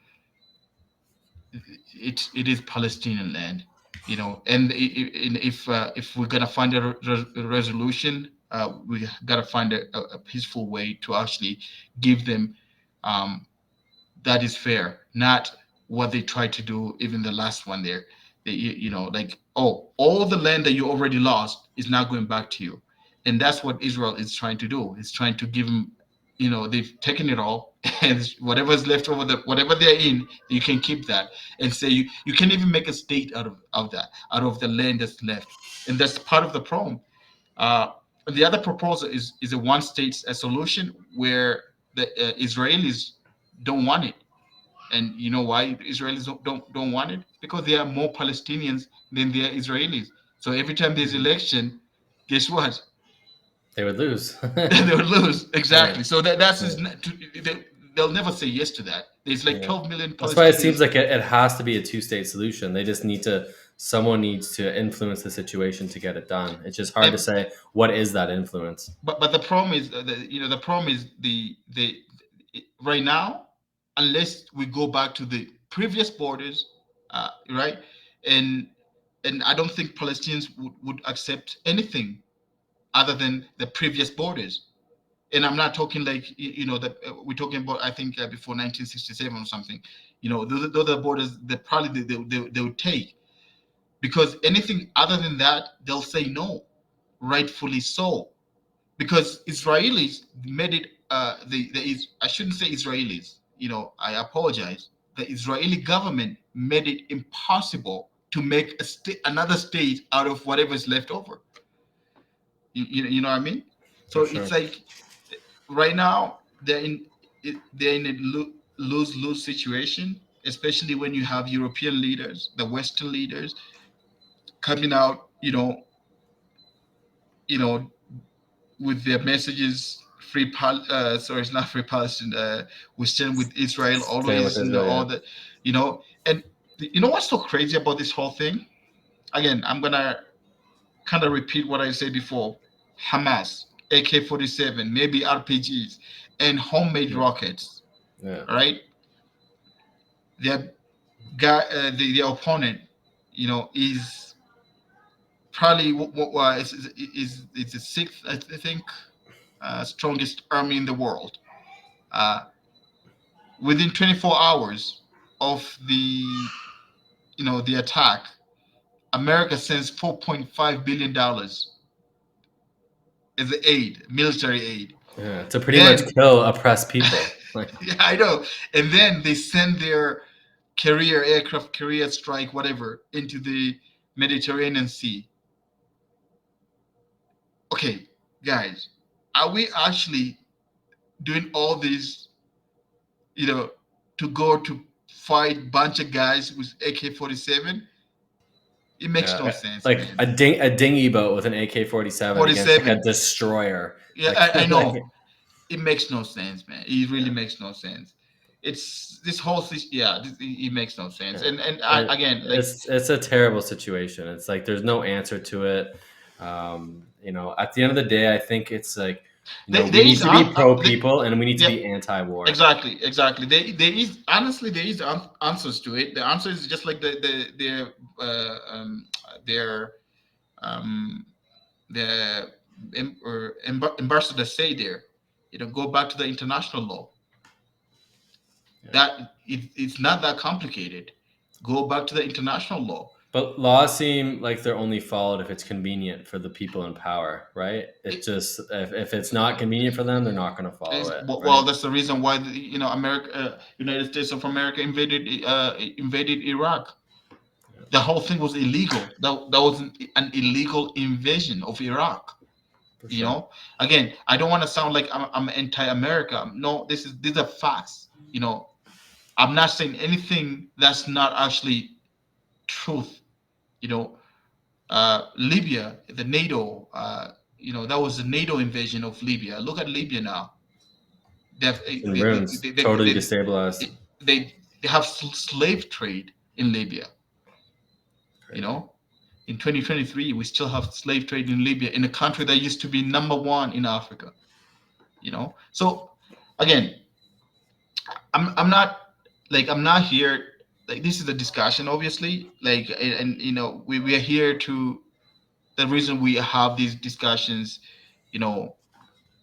Speaker 2: it is Palestinian land, and if we're gonna find a resolution, We got to find a peaceful way to actually give them um, that is fair, not what they tried to do. Even the last one there, like, oh, all the land that you already lost is now going back to you, and that's what Israel is trying to do. It's trying to give them, they've taken it all, and whatever's left over, whatever they're in, you can keep that, and say you can even make a state out of that, out of the land that's left, and that's part of the problem. Uh, the other proposal is a one state solution where the Israelis don't want it. And you know why Israelis don't want it? Because there are more Palestinians than there are Israelis. So every time there's election, guess what?
Speaker 1: They would lose.
Speaker 2: They would lose.
Speaker 1: Yeah,
Speaker 2: Exactly. So that's
Speaker 1: yeah,
Speaker 2: they'll never say yes to that. There's like
Speaker 1: yeah.
Speaker 2: 12 million
Speaker 1: That's why it seems
Speaker 2: Palestinians.
Speaker 1: like it has to be a two-state solution. They just need to, someone needs to influence the situation to get it done. It's just hard to
Speaker 2: And
Speaker 1: say what is that influence.
Speaker 2: but the problem is the problem is the right now, unless we go back to the previous borders, right, and I don't think Palestinians would accept anything other than the previous borders. And I'm not talking like that we're talking about. I think before 1967 or something. Those are the borders that probably they would take, because anything other than that they'll say no, rightfully so, because Israelis made it. I shouldn't say Israelis. I apologize. The Israeli government made it impossible to make another state out of whatever is left over. You know what I mean?
Speaker 1: For
Speaker 2: So
Speaker 1: sure.
Speaker 2: it's like right now they're in a lose lose situation, especially when you have European leaders, the Western leaders coming out, you know, with their messages, sorry, it's not free Palestine. We stand with Israel
Speaker 1: Staying with
Speaker 2: always, and
Speaker 1: Israel,
Speaker 2: all
Speaker 1: yeah.
Speaker 2: that, and you know what's so crazy about this whole thing? Again, I'm gonna kind of repeat what I said before. Hamas, AK-47, maybe RPGs, and homemade
Speaker 1: Yeah.
Speaker 2: rockets.
Speaker 1: Yeah.
Speaker 2: All right, their guy, the opponent, is probably is the sixth, I think, strongest army in the world. Uh, Within 24 hours of the attack, America sends $4.5 billion as aid, military aid.
Speaker 1: Yeah. To pretty much
Speaker 2: Then,
Speaker 1: kill oppressed people. Like,
Speaker 2: yeah, I know. And then they send their carrier aircraft, carrier strike, whatever, into the Mediterranean Sea. Okay, guys, are we actually doing all this, you know, to go to fight bunch of guys with AK-47? It makes no
Speaker 1: yeah,
Speaker 2: sense,
Speaker 1: like
Speaker 2: man.
Speaker 1: a dinghy boat with an AK-47 against like a
Speaker 2: 47.
Speaker 1: destroyer.
Speaker 2: Yeah,
Speaker 1: Like,
Speaker 2: I
Speaker 1: like
Speaker 2: know. It makes no sense, man. It really
Speaker 1: yeah,
Speaker 2: makes no sense. It's this whole yeah, it makes no sense.
Speaker 1: yeah.
Speaker 2: And again, like,
Speaker 1: It's a terrible situation. It's like there's no answer to it. At the end of the day, I think it's like, we
Speaker 2: there
Speaker 1: need
Speaker 2: is
Speaker 1: to be pro people and we need to
Speaker 2: yeah,
Speaker 1: be anti-war.
Speaker 2: exactly. There is, honestly, there is answers to it. The answer is just like their um the ambassador say there. Go back to the international law.
Speaker 1: Yeah.
Speaker 2: It's not that complicated. Go back to the international law.
Speaker 1: But laws seem like they're only followed if it's convenient for the people in power, right? It
Speaker 2: It,
Speaker 1: just if it's not convenient for them, they're not going to follow it,
Speaker 2: well,
Speaker 1: right?
Speaker 2: that's the reason why America, United States of America invaded Iraq. The whole thing was illegal. That was an illegal invasion of Iraq.
Speaker 1: For
Speaker 2: You
Speaker 1: sure.
Speaker 2: know, again, I don't want to sound like I'm anti-America. No, these are facts. I'm not saying anything that's not actually truth. You know, Libya, the NATO, that was the NATO invasion of Libya. Look at Libya now. They've,
Speaker 1: It's in ruins, totally destabilized.
Speaker 2: they, they have slave trade in Libya. You
Speaker 1: Crazy.
Speaker 2: know, in 2023, we still have slave trade in Libya, in a country that used to be number one in Africa. So again, I'm not, like, I'm not here, like, this is a discussion, obviously, like, and we are here to, the reason we have these discussions you know,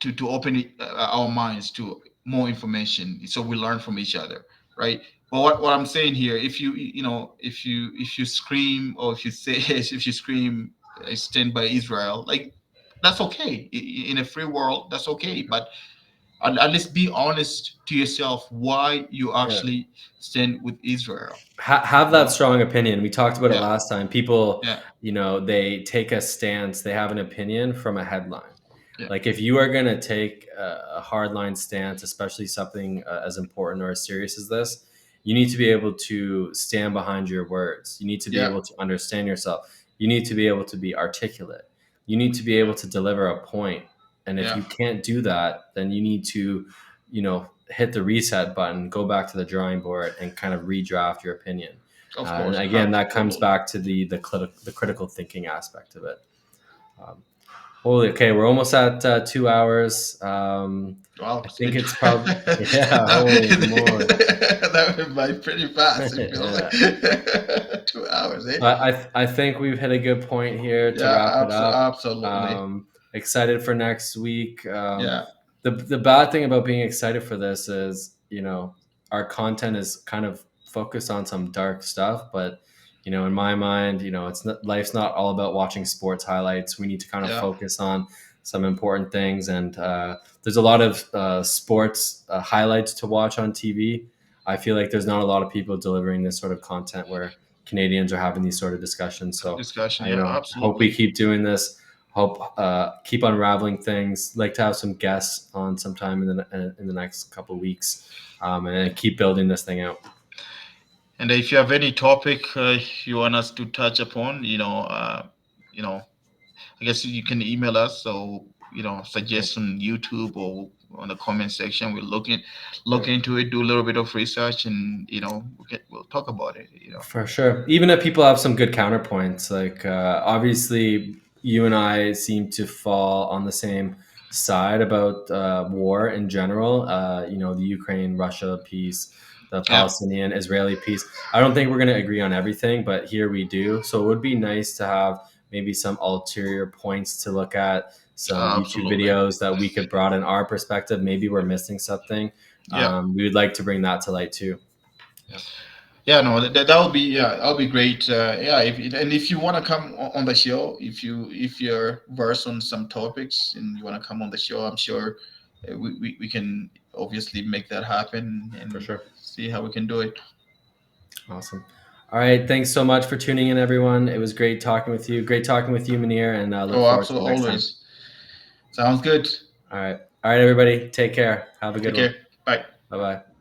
Speaker 2: to open our minds to more information, so we learn from each other, right? But what I'm saying here, if if you scream, or if you say if you scream, stand by Israel, like, that's okay. In a free world, that's okay. But at least be honest to yourself why you
Speaker 1: Yeah.
Speaker 2: actually stand with Israel.
Speaker 1: Have
Speaker 2: You
Speaker 1: that
Speaker 2: know?
Speaker 1: strong opinion. We talked about it
Speaker 2: Yeah,
Speaker 1: last time. People,
Speaker 2: yeah,
Speaker 1: they take a stance, they have an opinion from a headline.
Speaker 2: yeah.
Speaker 1: Like if you are going to take a hardline stance, especially something as important or as serious as this, you need to be able to stand behind your words. You need to be
Speaker 2: Yeah,
Speaker 1: able to understand yourself. You need to be able to be articulate. You need to be able to deliver a point. And if
Speaker 2: yeah.
Speaker 1: you can't do that, then you need to, hit the reset button, go back to the drawing board, and kind of redraft your opinion.
Speaker 2: Of
Speaker 1: And
Speaker 2: course,
Speaker 1: again, that comes
Speaker 2: absolutely.
Speaker 1: back to the critical thinking aspect of it. Um, Holy, okay, we're almost at 2 hours.
Speaker 2: Wow,
Speaker 1: I
Speaker 2: it's
Speaker 1: think
Speaker 2: been
Speaker 1: it's probably yeah.
Speaker 2: that,
Speaker 1: Holy moly!
Speaker 2: that went by pretty fast. It feels like
Speaker 1: Yeah.
Speaker 2: 2 hours, eh?
Speaker 1: I think we've hit a good point here to
Speaker 2: Yeah,
Speaker 1: wrap it up.
Speaker 2: absolutely.
Speaker 1: Excited for next week.
Speaker 2: Yeah,
Speaker 1: The bad thing about being excited for this is, our content is kind of focused on some dark stuff, but in my mind, it's not, life's not all about watching sports highlights. We need to kind of
Speaker 2: yeah,
Speaker 1: focus on some important things, and there's a lot of sports highlights to watch on TV. I feel like there's not a lot of people delivering this sort of content where Canadians are having these sort of discussions. So,
Speaker 2: discussion.
Speaker 1: you
Speaker 2: Yeah,
Speaker 1: know, hope we
Speaker 2: absolutely.
Speaker 1: keep doing this. Hope keep unraveling things. Like to have some guests on sometime in the next couple of weeks, and keep building this thing out.
Speaker 2: And if you have any topic you want us to touch upon, you know, I guess you can email us. So,
Speaker 1: Yeah,
Speaker 2: suggest on YouTube or on the comment section. We'll
Speaker 1: yeah.
Speaker 2: look into it, do a little bit of research, and we'll talk about it.
Speaker 1: For sure. Even if people have some good counterpoints, like obviously you and I seem to fall on the same side about war in general. The Ukraine Russia peace, the
Speaker 2: Yeah,
Speaker 1: Palestinian Israeli peace. I don't think we're going to agree on everything, but here we do. So it would be nice to have maybe some ulterior points to look at, some YouTube
Speaker 2: absolutely.
Speaker 1: videos that we could broaden our perspective. Maybe we're missing something.
Speaker 2: Yeah,
Speaker 1: We would like to bring that to light too. Yeah,
Speaker 2: yeah. No, that'll be that'll be great. Yeah, if you want to come on the show, if you're versed on some topics and you want to come on the show, I'm sure we can obviously make that happen
Speaker 1: for
Speaker 2: and
Speaker 1: sure.
Speaker 2: see how we can do it.
Speaker 1: Awesome. All right. Thanks so much for tuning in, everyone. It was great talking with you. Great talking with you, Munir, and I look
Speaker 2: Oh,
Speaker 1: forward to the
Speaker 2: absolutely,
Speaker 1: next time.
Speaker 2: always. Sounds good.
Speaker 1: All right. All right, everybody. Take care. Have a good
Speaker 2: Take
Speaker 1: one.
Speaker 2: care. Bye.
Speaker 1: Bye bye.